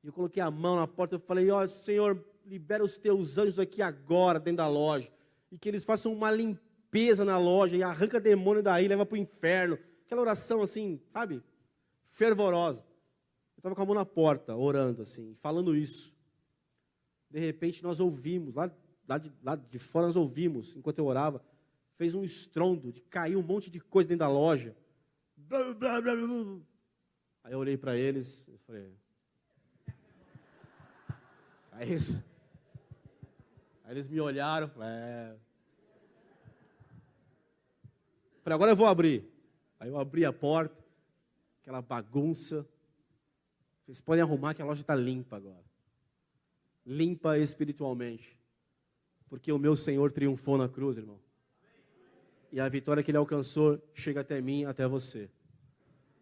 E eu coloquei a mão na porta, eu falei, ó, Senhor, libera os teus anjos aqui agora, dentro da loja. E que eles façam uma limpeza na loja e arranca demônio daí, leva para o inferno. Aquela oração assim, sabe, fervorosa. Eu estava com a mão na porta, orando assim, falando isso. De repente nós ouvimos, lá de fora nós ouvimos, enquanto eu orava, fez um estrondo, de cair um monte de coisa dentro da loja. Blá, blá, blá, blá. Aí eu olhei para eles e falei... Aí eles me olharam, falei, agora eu vou abrir. Aí eu abri a porta, aquela bagunça. Vocês podem arrumar que a loja está limpa agora. Limpa espiritualmente. Porque o meu Senhor triunfou na cruz, irmão. E a vitória que Ele alcançou chega até mim, até você.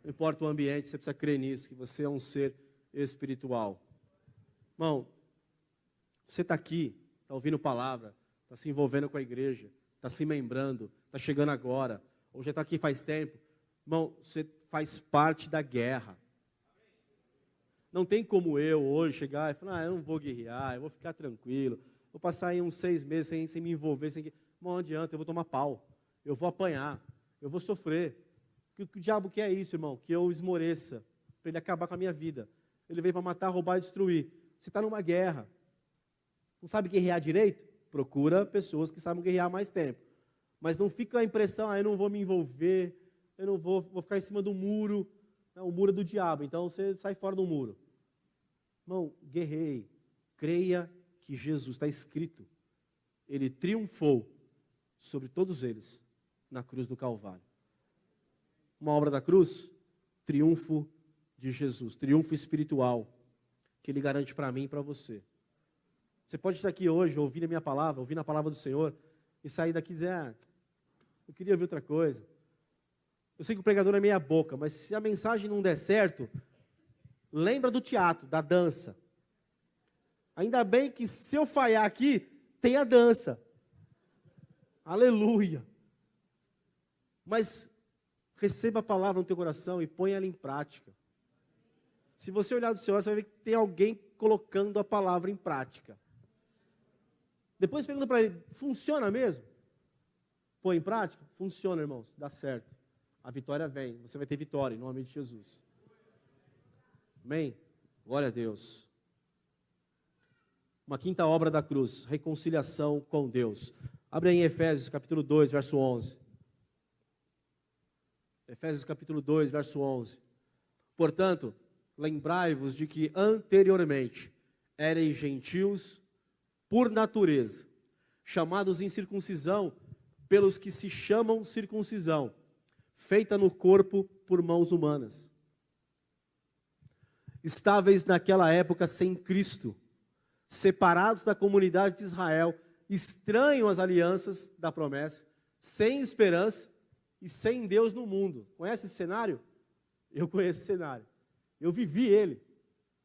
Não importa o ambiente, você precisa crer nisso, que você é um ser espiritual. Irmão, você está aqui, está ouvindo palavra, está se envolvendo com a igreja, está se membrando, está chegando agora, ou já está aqui faz tempo. Irmão, você faz parte da guerra. Não tem como eu hoje chegar e falar, eu não vou guerrear, eu vou ficar tranquilo, vou passar aí uns 6 meses sem me envolver, irmão, não adianta, eu vou tomar pau, eu vou apanhar, eu vou sofrer. O diabo quer isso, irmão, que eu esmoreça, para ele acabar com a minha vida. Ele veio para matar, roubar e destruir. Você está numa guerra. Não sabe guerrear direito? Procura pessoas que sabem guerrear há mais tempo. Mas não fica a impressão, eu não vou me envolver, eu não vou ficar em cima do muro. Não, o muro é do diabo, então você sai fora do muro. Irmão, guerreie, creia que Jesus, está escrito, Ele triunfou sobre todos eles na cruz do Calvário. Uma obra da cruz, triunfo de Jesus, triunfo espiritual, que Ele garante para mim e para você. Você pode estar aqui hoje, ouvindo a minha palavra, ouvindo a palavra do Senhor, e sair daqui e dizer, eu queria ouvir outra coisa. Eu sei que o pregador é meia boca, mas se a mensagem não der certo, lembra do teatro, da dança. Ainda bem que se eu falhar aqui, tem a dança. Aleluia. Mas receba a palavra no teu coração e ponha ela em prática. Se você olhar do seu lado, você vai ver que tem alguém colocando a palavra em prática. Depois pergunta para ele, funciona mesmo? Põe em prática? Funciona, irmãos, dá certo. A vitória vem, você vai ter vitória em nome de Jesus. Amém? Glória a Deus. Uma quinta obra da cruz, reconciliação com Deus. Abre aí em Efésios capítulo 2, verso 11. Efésios capítulo 2, verso 11. Portanto, lembrai-vos de que anteriormente ereis gentios por natureza, chamados em circuncisão pelos que se chamam circuncisão, feita no corpo por mãos humanas. Estáveis naquela época sem Cristo, separados da comunidade de Israel, estranhos às alianças da promessa, sem esperança e sem Deus no mundo. Conhece esse cenário? Eu conheço esse cenário. Eu vivi ele.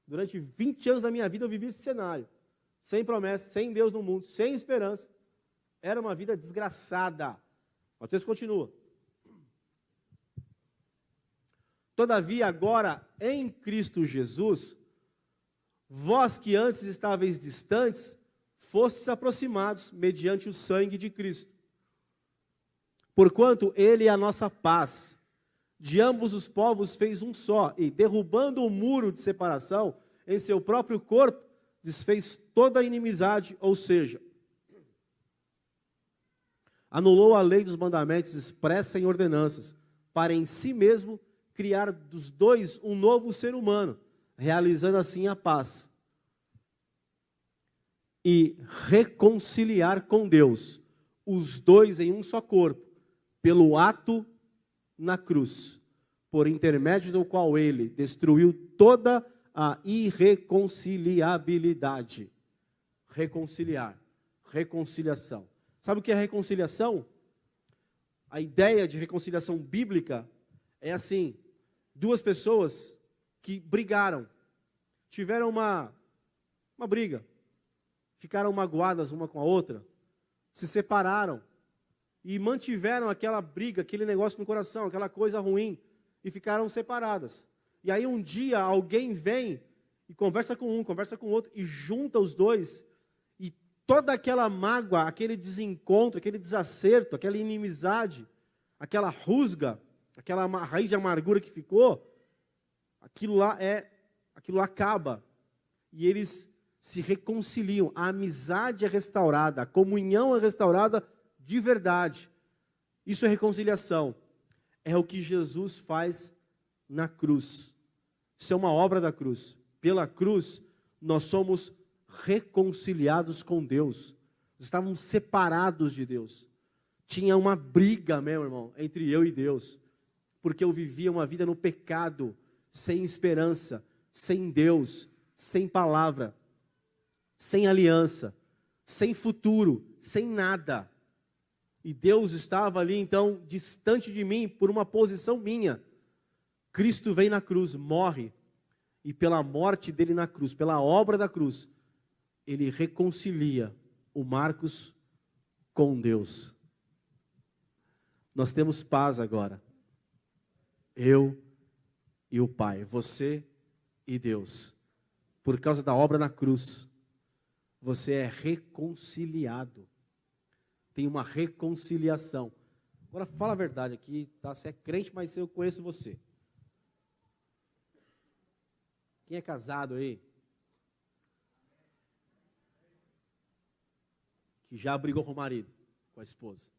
Durante 20 anos da minha vida eu vivi esse cenário. Sem promessa, sem Deus no mundo, sem esperança. Era uma vida desgraçada. O texto continua. Todavia, agora, em Cristo Jesus, vós que antes estáveis distantes, fostes aproximados mediante o sangue de Cristo. Porquanto Ele é a nossa paz. De ambos os povos fez um só, e derrubando o muro de separação em seu próprio corpo, desfez toda a inimizade, ou seja, anulou a lei dos mandamentos expressa em ordenanças, para em si mesmo criar dos dois um novo ser humano, realizando assim a paz. E reconciliar com Deus, os dois em um só corpo, pelo ato na cruz, por intermédio do qual Ele destruiu toda a irreconciliabilidade. Reconciliar, reconciliação. Sabe o que é reconciliação? A ideia de reconciliação bíblica é assim, duas pessoas que brigaram, tiveram uma briga, ficaram magoadas uma com a outra, se separaram e mantiveram aquela briga, aquele negócio no coração, aquela coisa ruim, e ficaram separadas. E aí um dia alguém vem e conversa com um, conversa com o outro, e junta os dois, e toda aquela mágoa, aquele desencontro, aquele desacerto, aquela inimizade, aquela rusga, aquela raiz de amargura que ficou, aquilo lá acaba, e eles se reconciliam, a amizade é restaurada, a comunhão é restaurada de verdade. Isso é reconciliação. É o que Jesus faz na cruz. Isso é uma obra da cruz. Pela cruz, nós somos reconciliados com Deus. Estávamos separados de Deus. Tinha uma briga, meu irmão, entre eu e Deus, porque eu vivia uma vida no pecado, sem esperança, sem Deus, sem palavra, sem aliança, sem futuro, sem nada. E Deus estava ali, então, distante de mim, por uma posição minha. Cristo vem na cruz, morre, e pela morte dele na cruz, pela obra da cruz, ele reconcilia o Marcos com Deus. Nós temos paz agora. Eu e o Pai, você e Deus. Por causa da obra na cruz, você é reconciliado. Tem uma reconciliação. Agora fala a verdade aqui, tá? Você é crente, mas eu conheço você. Quem é casado aí? Que já brigou com o marido, com a esposa.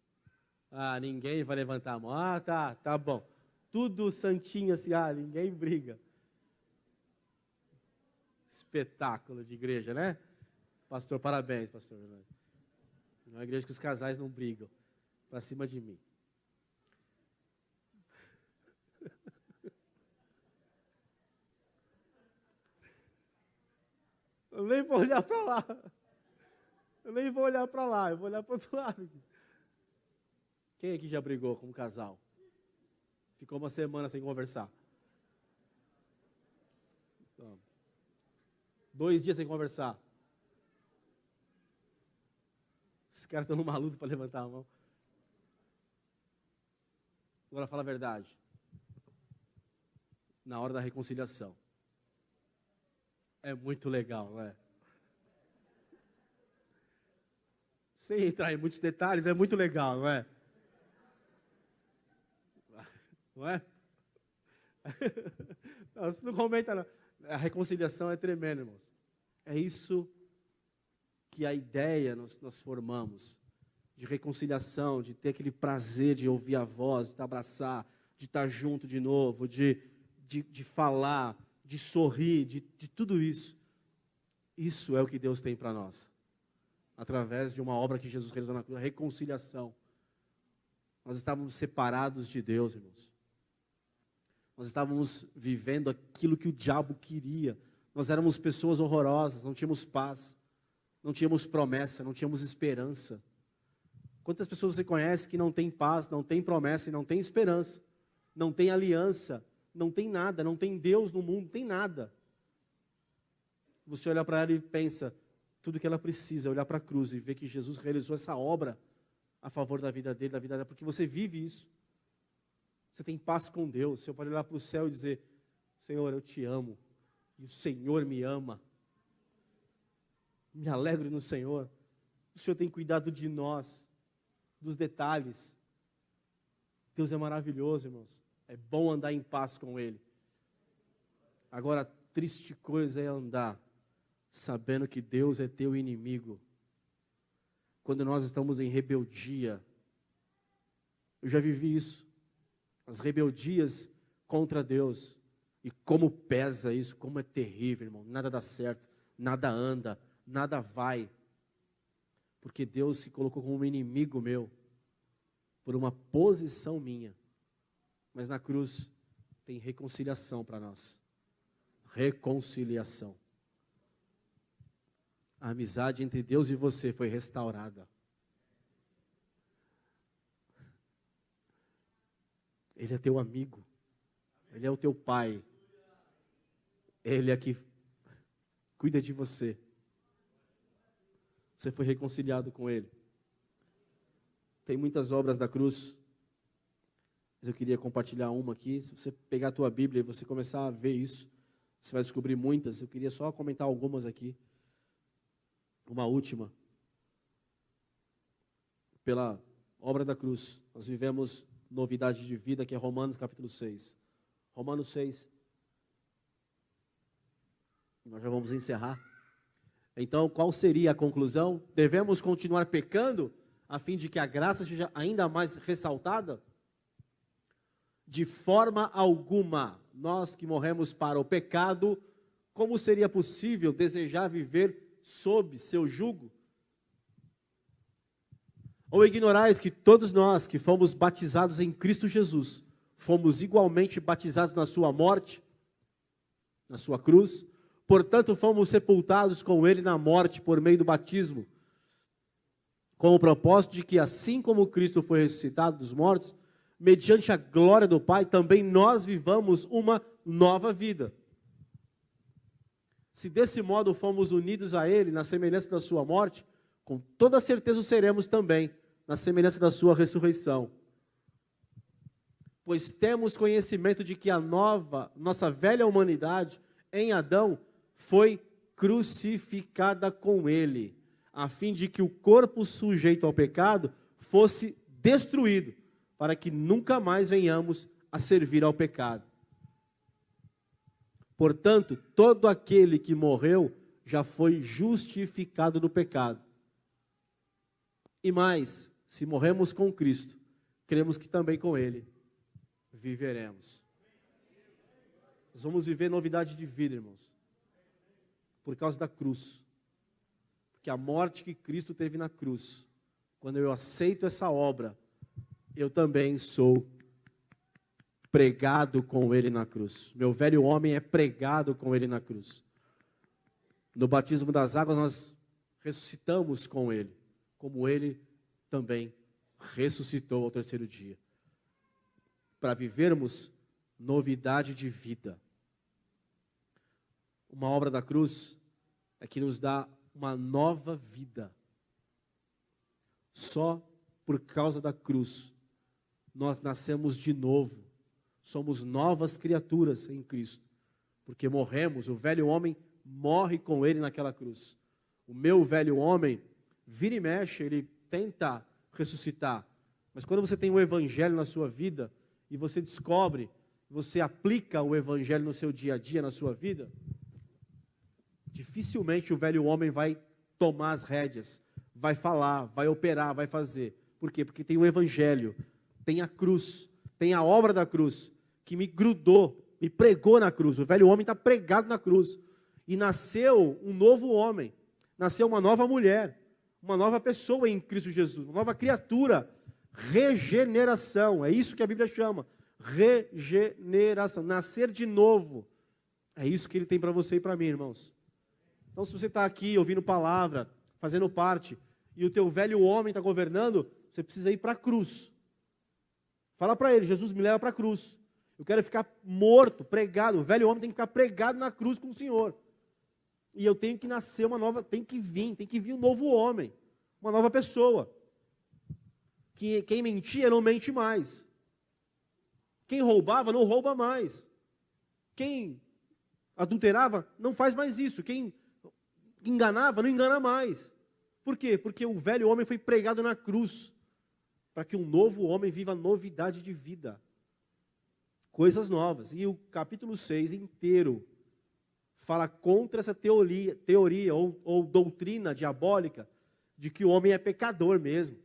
Ah, ninguém vai levantar a mão. Ah, tá bom. Tudo santinho assim, ninguém briga. Espetáculo de igreja, né? Pastor, parabéns, pastor. É uma igreja que os casais não brigam para cima de mim. Eu nem vou olhar para lá. Eu vou olhar para o outro lado. Quem aqui já brigou como casal? Ficou uma semana sem conversar. 2 dias sem conversar. Esses caras estão numa luta para levantar a mão. Agora fala a verdade. Na hora da reconciliação. É muito legal, não é? Sem entrar em muitos detalhes, é muito legal, não é? Não é? Não, você não comenta, não. A reconciliação é tremenda, irmãos. É isso que a ideia nós formamos, de reconciliação, de ter aquele prazer de ouvir a voz, de te abraçar, de estar junto de novo, de falar, de sorrir, de tudo isso. Isso é o que Deus tem para nós. Através de uma obra que Jesus realizou na cruz, a reconciliação. Nós estávamos separados de Deus, irmãos. Nós estávamos vivendo aquilo que o diabo queria. Nós éramos pessoas horrorosas, não tínhamos paz, não tínhamos promessa, não tínhamos esperança. Quantas pessoas você conhece que não tem paz, não tem promessa e não tem esperança, não tem aliança, não tem nada, não tem Deus no mundo, não tem nada. Você olha para ela e pensa, tudo que ela precisa, olhar para a cruz e ver que Jesus realizou essa obra a favor da vida dele, porque você vive isso. Você tem paz com Deus, você pode olhar para o céu e dizer, Senhor, eu te amo, e o Senhor me ama. Me alegro no Senhor. O Senhor tem cuidado de nós, dos detalhes. Deus é maravilhoso, irmãos. É bom andar em paz com Ele. Agora, triste coisa é andar sabendo que Deus é teu inimigo. Quando nós estamos em rebeldia. Eu já vivi isso. As rebeldias contra Deus. E como pesa isso, como é terrível, irmão. Nada dá certo, nada anda, nada vai. Porque Deus se colocou como um inimigo meu, por uma posição minha. Mas na cruz tem reconciliação para nós. Reconciliação. A amizade entre Deus e você foi restaurada. Ele é teu amigo. Ele é o teu pai. Ele é que cuida de você. Você foi reconciliado com Ele. Tem muitas obras da cruz, mas eu queria compartilhar uma aqui. Se você pegar a tua Bíblia e você começar a ver isso, Você vai descobrir muitas. Eu queria só comentar algumas aqui. Uma última. Pela obra da cruz, nós vivemos novidade de vida, que é Romanos capítulo 6. Romanos 6. Nós já vamos encerrar. Então, qual seria a conclusão? Devemos continuar pecando, a fim de que a graça seja ainda mais ressaltada? De forma alguma. Nós que morremos para o pecado, como seria possível desejar viver sob seu jugo? Ou ignorais que todos nós que fomos batizados em Cristo Jesus, fomos igualmente batizados na sua morte, na sua cruz, portanto fomos sepultados com ele na morte por meio do batismo, com o propósito de que assim como Cristo foi ressuscitado dos mortos, mediante a glória do Pai, também nós vivamos uma nova vida. Se desse modo fomos unidos a ele na semelhança da sua morte, com toda certeza o seremos também na semelhança da sua ressurreição. Pois temos conhecimento de que a nossa velha humanidade, em Adão, foi crucificada com ele, a fim de que o corpo sujeito ao pecado fosse destruído, para que nunca mais venhamos a servir ao pecado. Portanto, todo aquele que morreu já foi justificado do pecado. E mais, se morremos com Cristo, cremos que também com Ele viveremos. Nós vamos viver novidade de vida, irmãos, por causa da cruz. Porque a morte que Cristo teve na cruz, quando eu aceito essa obra, eu também sou pregado com Ele na cruz. Meu velho homem é pregado com Ele na cruz. No batismo das águas nós ressuscitamos com Ele, como Ele também ressuscitou ao terceiro dia, para vivermos novidade de vida. Uma obra da cruz é que nos dá uma nova vida. Só por causa da cruz nós nascemos de novo. Somos novas criaturas em Cristo, porque morremos, o velho homem morre com Ele naquela cruz. O meu velho homem, vira e mexe, ele tenta ressuscitar, mas quando você tem o Evangelho na sua vida, e você descobre, você aplica o Evangelho no seu dia a dia, na sua vida, dificilmente o velho homem vai tomar as rédeas, vai falar, vai operar, vai fazer. Por quê? Porque tem o Evangelho, tem a cruz, tem a obra da cruz, que me grudou, me pregou na cruz. O velho homem está pregado na cruz. E nasceu um novo homem, nasceu uma nova mulher, uma nova pessoa em Cristo Jesus, uma nova criatura. Regeneração, é isso que a Bíblia chama, regeneração, nascer de novo. É isso que Ele tem para você e para mim, irmãos. Então, se você está aqui ouvindo palavra, fazendo parte, e o teu velho homem está governando, você precisa ir para a cruz. Fala para ele: Jesus, me leva para a cruz. Eu quero ficar morto, pregado. O velho homem tem que ficar pregado na cruz com o Senhor. E eu tenho que nascer uma nova, tem que vir um novo homem, uma nova pessoa. Que quem mentia não mente mais. Quem roubava não rouba mais. Quem adulterava não faz mais isso. Quem enganava não engana mais. Por quê? Porque o velho homem foi pregado na cruz, para que um novo homem viva novidade de vida. Coisas novas. E o capítulo 6 inteiro fala contra essa teoria ou doutrina diabólica de que o homem é pecador mesmo.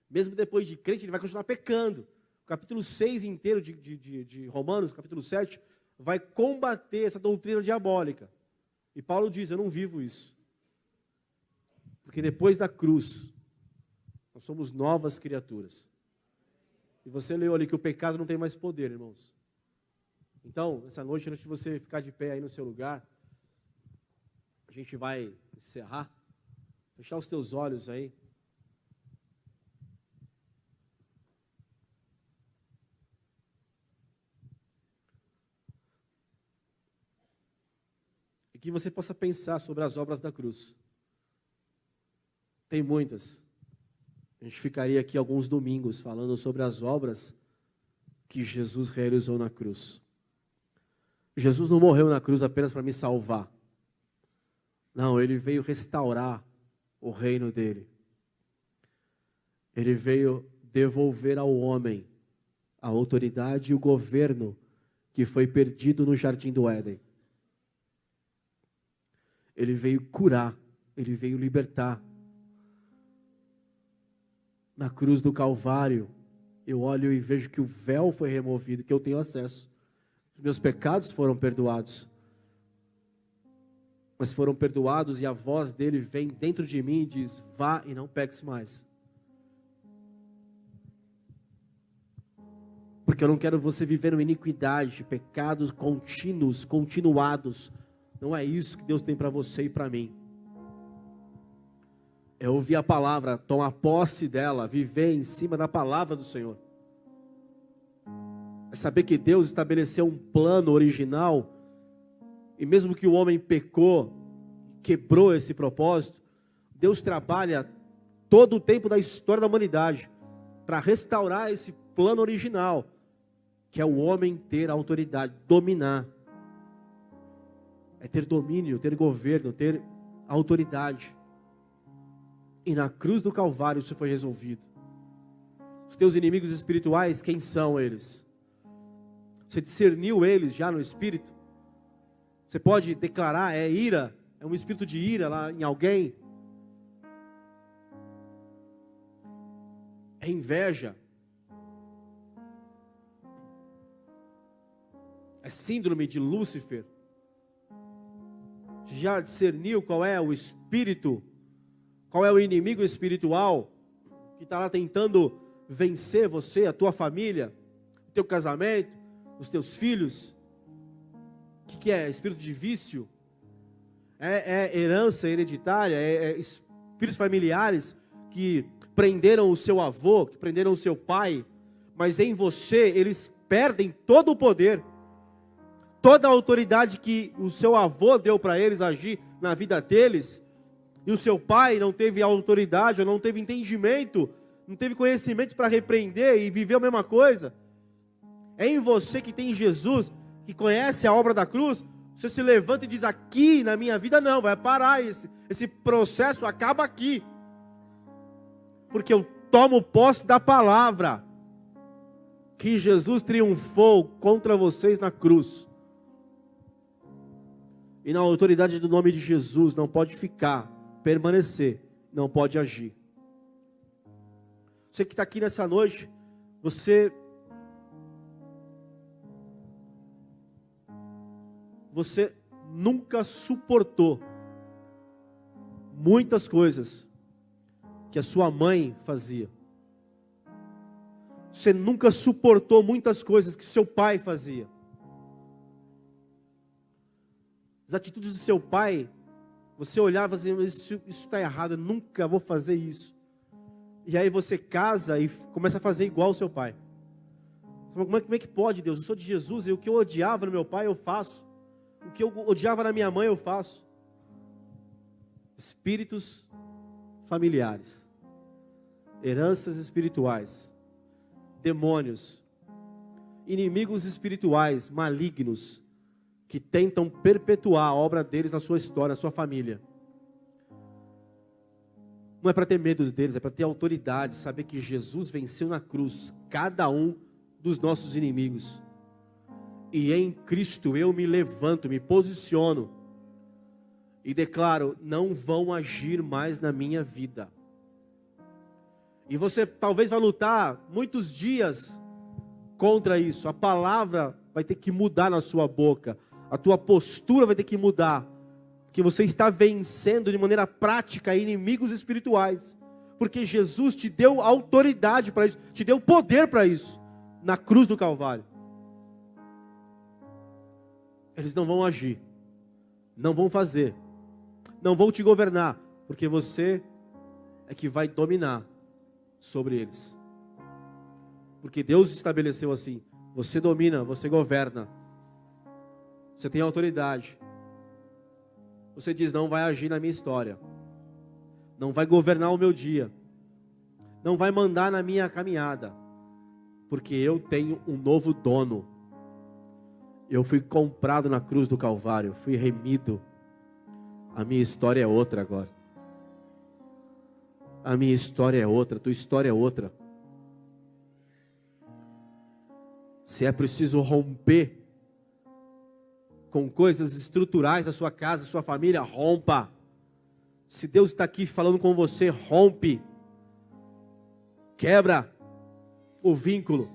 Mesmo depois de crente, ele vai continuar pecando. O capítulo 6 inteiro de Romanos, capítulo 7, vai combater essa doutrina diabólica. E Paulo diz: eu não vivo isso. Porque depois da cruz, nós somos novas criaturas. E você leu ali que o pecado não tem mais poder, irmãos. Então, essa noite, antes de você ficar de pé aí no seu lugar, a gente vai encerrar. Fechar os teus olhos aí. E que você possa pensar sobre as obras da cruz. Tem muitas. A gente ficaria aqui alguns domingos falando sobre as obras que Jesus realizou na cruz. Jesus não morreu na cruz apenas para me salvar. Não, ele veio restaurar o reino dele. Ele veio devolver ao homem a autoridade e o governo que foi perdido no jardim do Éden. Ele veio curar, ele veio libertar. Na cruz do Calvário, eu olho e vejo que o véu foi removido, que eu tenho acesso. Os meus pecados foram perdoados. Mas foram perdoados e a voz dele vem dentro de mim e diz: vá e não peques mais. Porque eu não quero você viver uma iniquidade, pecados contínuos, continuados. Não é isso que Deus tem para você e para mim. É ouvir a palavra, tomar posse dela, viver em cima da palavra do Senhor. É saber que Deus estabeleceu um plano original, e mesmo que o homem pecou, quebrou esse propósito, Deus trabalha todo o tempo da história da humanidade para restaurar esse plano original, que é o homem ter autoridade, dominar. É ter domínio, ter governo, ter autoridade. E na cruz do Calvário isso foi resolvido. Os teus inimigos espirituais, quem são eles? Você discerniu eles já no espírito? Você pode declarar, é ira, é um espírito de ira lá em alguém? É inveja? É síndrome de Lúcifer? Já discerniu qual é o espírito, qual é o inimigo espiritual que está lá tentando vencer você, a tua família, o teu casamento, os teus filhos? O que é? Espírito de vício? É herança hereditária? É espíritos familiares que prenderam o seu avô, que prenderam o seu pai, mas em você eles perdem todo o poder, toda a autoridade que o seu avô deu para eles agir na vida deles, e o seu pai não teve autoridade, ou não teve entendimento, não teve conhecimento para repreender e viver a mesma coisa. É em você que tem Jesus, que conhece a obra da cruz. Você se levanta e diz: aqui na minha vida não, vai parar esse processo, acaba aqui. Porque eu tomo posse da palavra, que Jesus triunfou contra vocês na cruz. E na autoridade do nome de Jesus não pode ficar, permanecer, não pode agir. Você que está aqui nessa noite, você nunca suportou muitas coisas que a sua mãe fazia. Você nunca suportou muitas coisas que seu pai fazia. As atitudes do seu pai, você olhava e dizia: isso está errado, eu nunca vou fazer isso. E aí você casa e começa a fazer igual ao seu pai. Como é que pode, Deus? Eu sou de Jesus e o que eu odiava no meu pai eu faço. O que eu odiava na minha mãe eu faço. Espíritos familiares, heranças espirituais, demônios, inimigos espirituais malignos que tentam perpetuar a obra deles na sua história, na sua família. Não é para ter medo deles, é para ter autoridade, saber que Jesus venceu na cruz cada um dos nossos inimigos. E em Cristo eu me levanto, me posiciono e declaro: não vão agir mais na minha vida. E você talvez vai lutar muitos dias contra isso. A palavra vai ter que mudar na sua boca, a tua postura vai ter que mudar, porque você está vencendo de maneira prática inimigos espirituais, porque Jesus te deu autoridade para isso, te deu poder para isso, na cruz do Calvário. Eles não vão agir, não vão fazer, não vão te governar, porque você é que vai dominar sobre eles. Porque Deus estabeleceu assim: você domina, você governa, você tem autoridade. Você diz: não vai agir na minha história, não vai governar o meu dia, não vai mandar na minha caminhada, porque eu tenho um novo dono. Eu fui comprado na cruz do Calvário, fui remido. A minha história é outra agora. A minha história é outra, a tua história é outra. Se é preciso romper com coisas estruturais da sua casa, da sua família, rompa. Se Deus está aqui falando com você, rompe. Quebra o vínculo.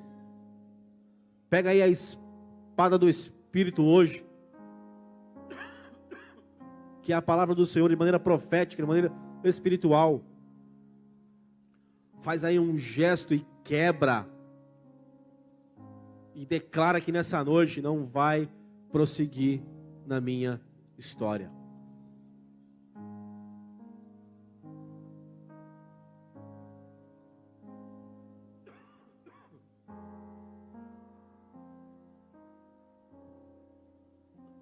Pega aí a espada do Espírito hoje, que é a palavra do Senhor de maneira profética, de maneira espiritual. Faz aí um gesto e quebra. E declara que nessa noite não vai prosseguir na minha história.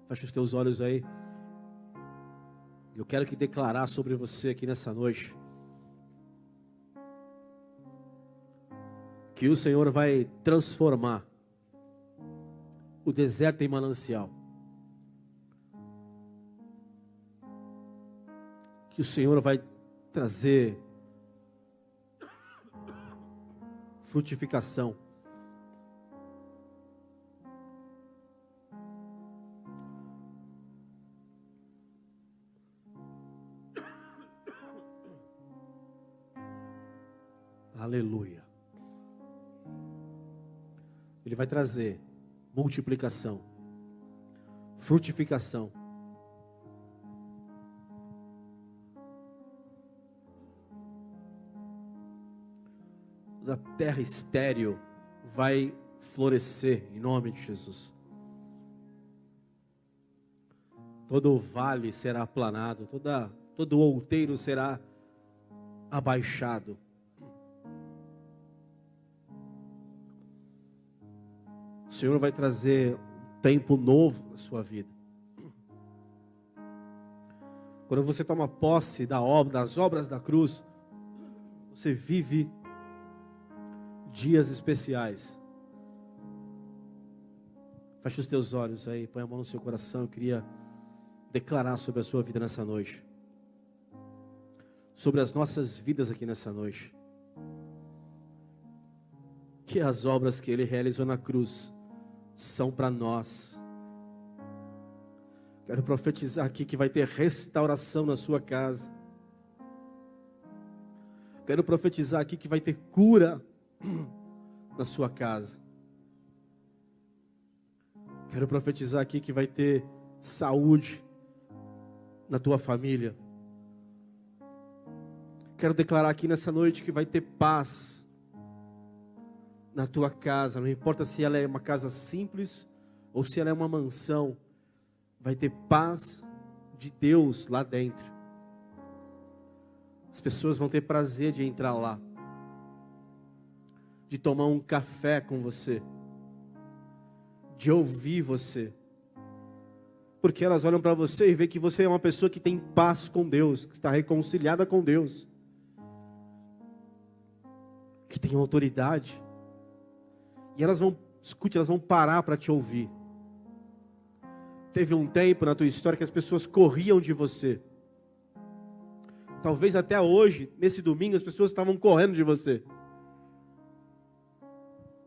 Fecha os teus olhos aí. Eu quero que declarar sobre você aqui nessa noite que o Senhor vai transformar o deserto em manancial. Que o Senhor vai trazer frutificação. Aleluia. Ele vai trazer multiplicação, frutificação. Da terra estéril vai florescer em nome de Jesus. Todo o vale será aplanado, todo outeiro será abaixado. O Senhor vai trazer um tempo novo na sua vida. Quando você toma posse das obras da cruz, você vive dias especiais. Feche os teus olhos aí, põe a mão no seu coração. Eu queria declarar sobre a sua vida nessa noite, sobre as nossas vidas aqui nessa noite, que as obras que Ele realizou na cruz são para nós. Quero profetizar aqui que vai ter restauração na sua casa. Quero profetizar aqui que vai ter cura na sua casa. Quero profetizar aqui que vai ter saúde na tua família. Quero declarar aqui nessa noite que vai ter paz na tua casa. Não importa se ela é uma casa simples ou se ela é uma mansão, vai ter paz de Deus lá dentro. As pessoas vão ter prazer de entrar lá, de tomar um café com você, de ouvir você, porque elas olham para você e veem que você é uma pessoa que tem paz com Deus, que está reconciliada com Deus, que tem autoridade. E elas vão parar para te ouvir. Teve um tempo na tua história que as pessoas corriam de você. Talvez até hoje, nesse domingo, as pessoas estavam correndo de você.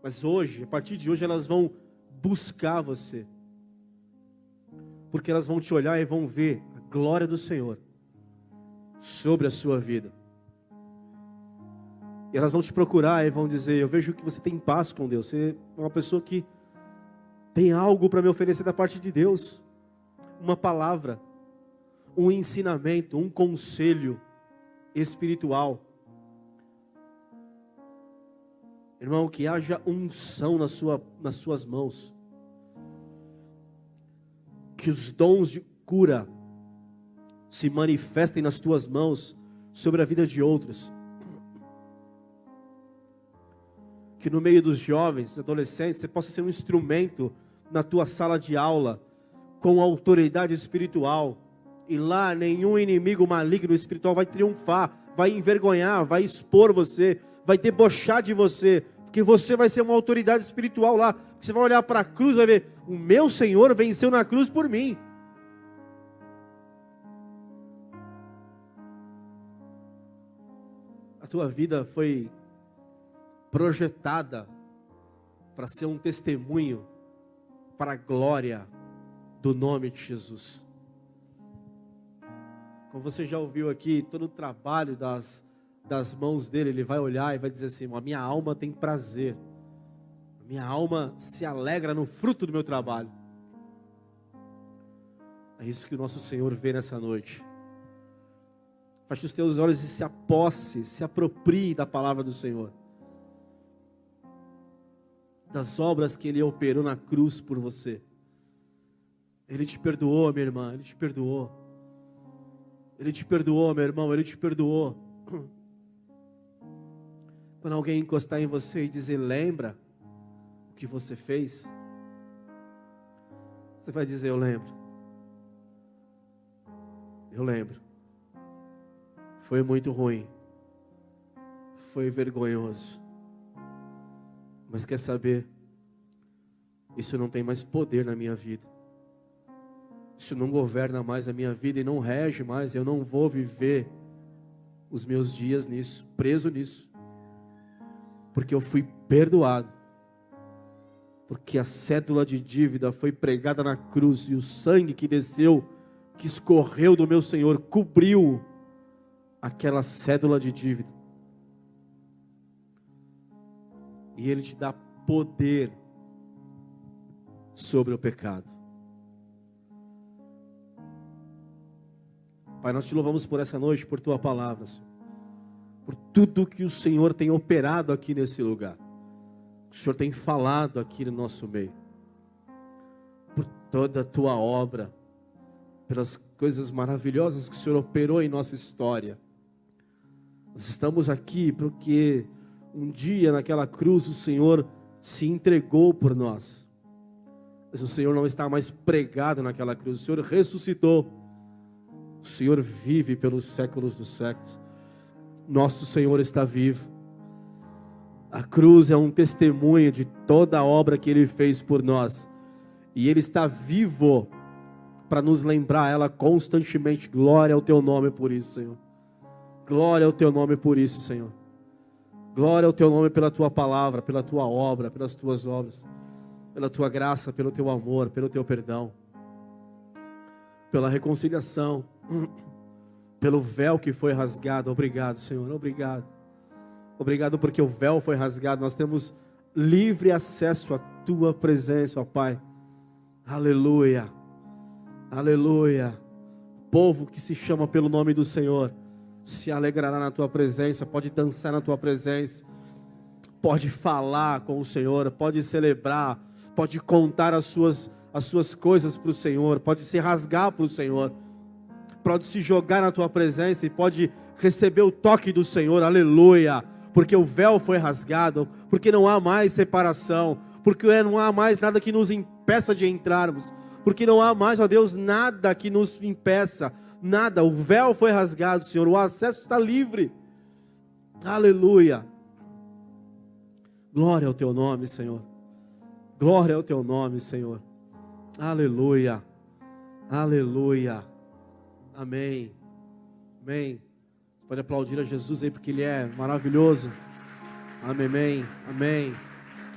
Mas hoje, a partir de hoje, elas vão buscar você. Porque elas vão te olhar e vão ver a glória do Senhor sobre a sua vida. E elas vão te procurar e vão dizer: eu vejo que você tem paz com Deus. Você é uma pessoa que tem algo para me oferecer da parte de Deus. Uma palavra, um ensinamento, um conselho espiritual. Irmão, que haja unção nas suas mãos. Que os dons de cura se manifestem nas tuas mãos sobre a vida de outros. Que no meio dos jovens, adolescentes, você possa ser um instrumento na tua sala de aula, com autoridade espiritual. E lá nenhum inimigo maligno espiritual vai triunfar, vai envergonhar, vai expor você, vai debochar de você, porque você vai ser uma autoridade espiritual lá. Você vai olhar para a cruz e vai ver, o meu Senhor venceu na cruz por mim. A tua vida foi projetada para ser um testemunho para a glória do nome de Jesus. Como você já ouviu aqui, todo o trabalho das mãos dele, ele vai olhar e vai dizer assim, a minha alma tem prazer, a minha alma se alegra no fruto do meu trabalho. É isso que o nosso Senhor vê nessa noite. Feche os teus olhos e se aposse, se aproprie da palavra do Senhor, das obras que Ele operou na cruz por você. Ele te perdoou, minha irmã, Ele te perdoou. Ele te perdoou, meu irmão, Ele te perdoou. Quando alguém encostar em você e dizer, lembra o que você fez? Você vai dizer, eu lembro. Eu lembro. Foi muito ruim. Foi vergonhoso. Mas quer saber? Isso não tem mais poder na minha vida. Isso não governa mais a minha vida e não rege mais. Eu não vou viver os meus dias nisso, preso nisso. Porque eu fui perdoado. Porque a cédula de dívida foi pregada na cruz e o sangue que desceu, que escorreu do meu Senhor, cobriu aquela cédula de dívida. E Ele te dá poder sobre o pecado. Pai, nós te louvamos por essa noite, por Tua palavra, Senhor. Por tudo que o Senhor tem operado aqui nesse lugar. O Senhor tem falado aqui no nosso meio. Por toda a Tua obra. Pelas coisas maravilhosas que o Senhor operou em nossa história. Nós estamos aqui porque um dia naquela cruz o Senhor se entregou por nós. Mas o Senhor não está mais pregado naquela cruz. O Senhor ressuscitou. O Senhor vive pelos séculos dos séculos. Nosso Senhor está vivo. A cruz é um testemunho de toda a obra que Ele fez por nós. E Ele está vivo para nos lembrar ela constantemente. Glória ao Teu nome por isso, Senhor. Glória ao Teu nome por isso, Senhor. Glória ao Teu nome pela Tua palavra, pela Tua obra, pelas Tuas obras. Pela Tua graça, pelo Teu amor, pelo Teu perdão. Pela reconciliação. Pelo véu que foi rasgado. Obrigado, Senhor, obrigado. Obrigado porque o véu foi rasgado. Nós temos livre acesso à Tua presença, ó Pai. Aleluia, aleluia. Povo que se chama pelo nome do Senhor se alegrará na Tua presença. Pode dançar na Tua presença. Pode falar com o Senhor. Pode celebrar. Pode contar as suas coisas para o Senhor. Pode se rasgar para o Senhor. Pode se jogar na Tua presença e pode receber o toque do Senhor, aleluia, porque o véu foi rasgado, porque não há mais separação, porque não há mais nada que nos impeça de entrarmos, porque não há mais, ó Deus, nada que nos impeça, nada, o véu foi rasgado, Senhor, o acesso está livre, aleluia, glória ao Teu nome, Senhor, glória ao Teu nome, Senhor, aleluia, aleluia. Amém, amém. Você pode aplaudir a Jesus aí porque Ele é maravilhoso. Amém, amém.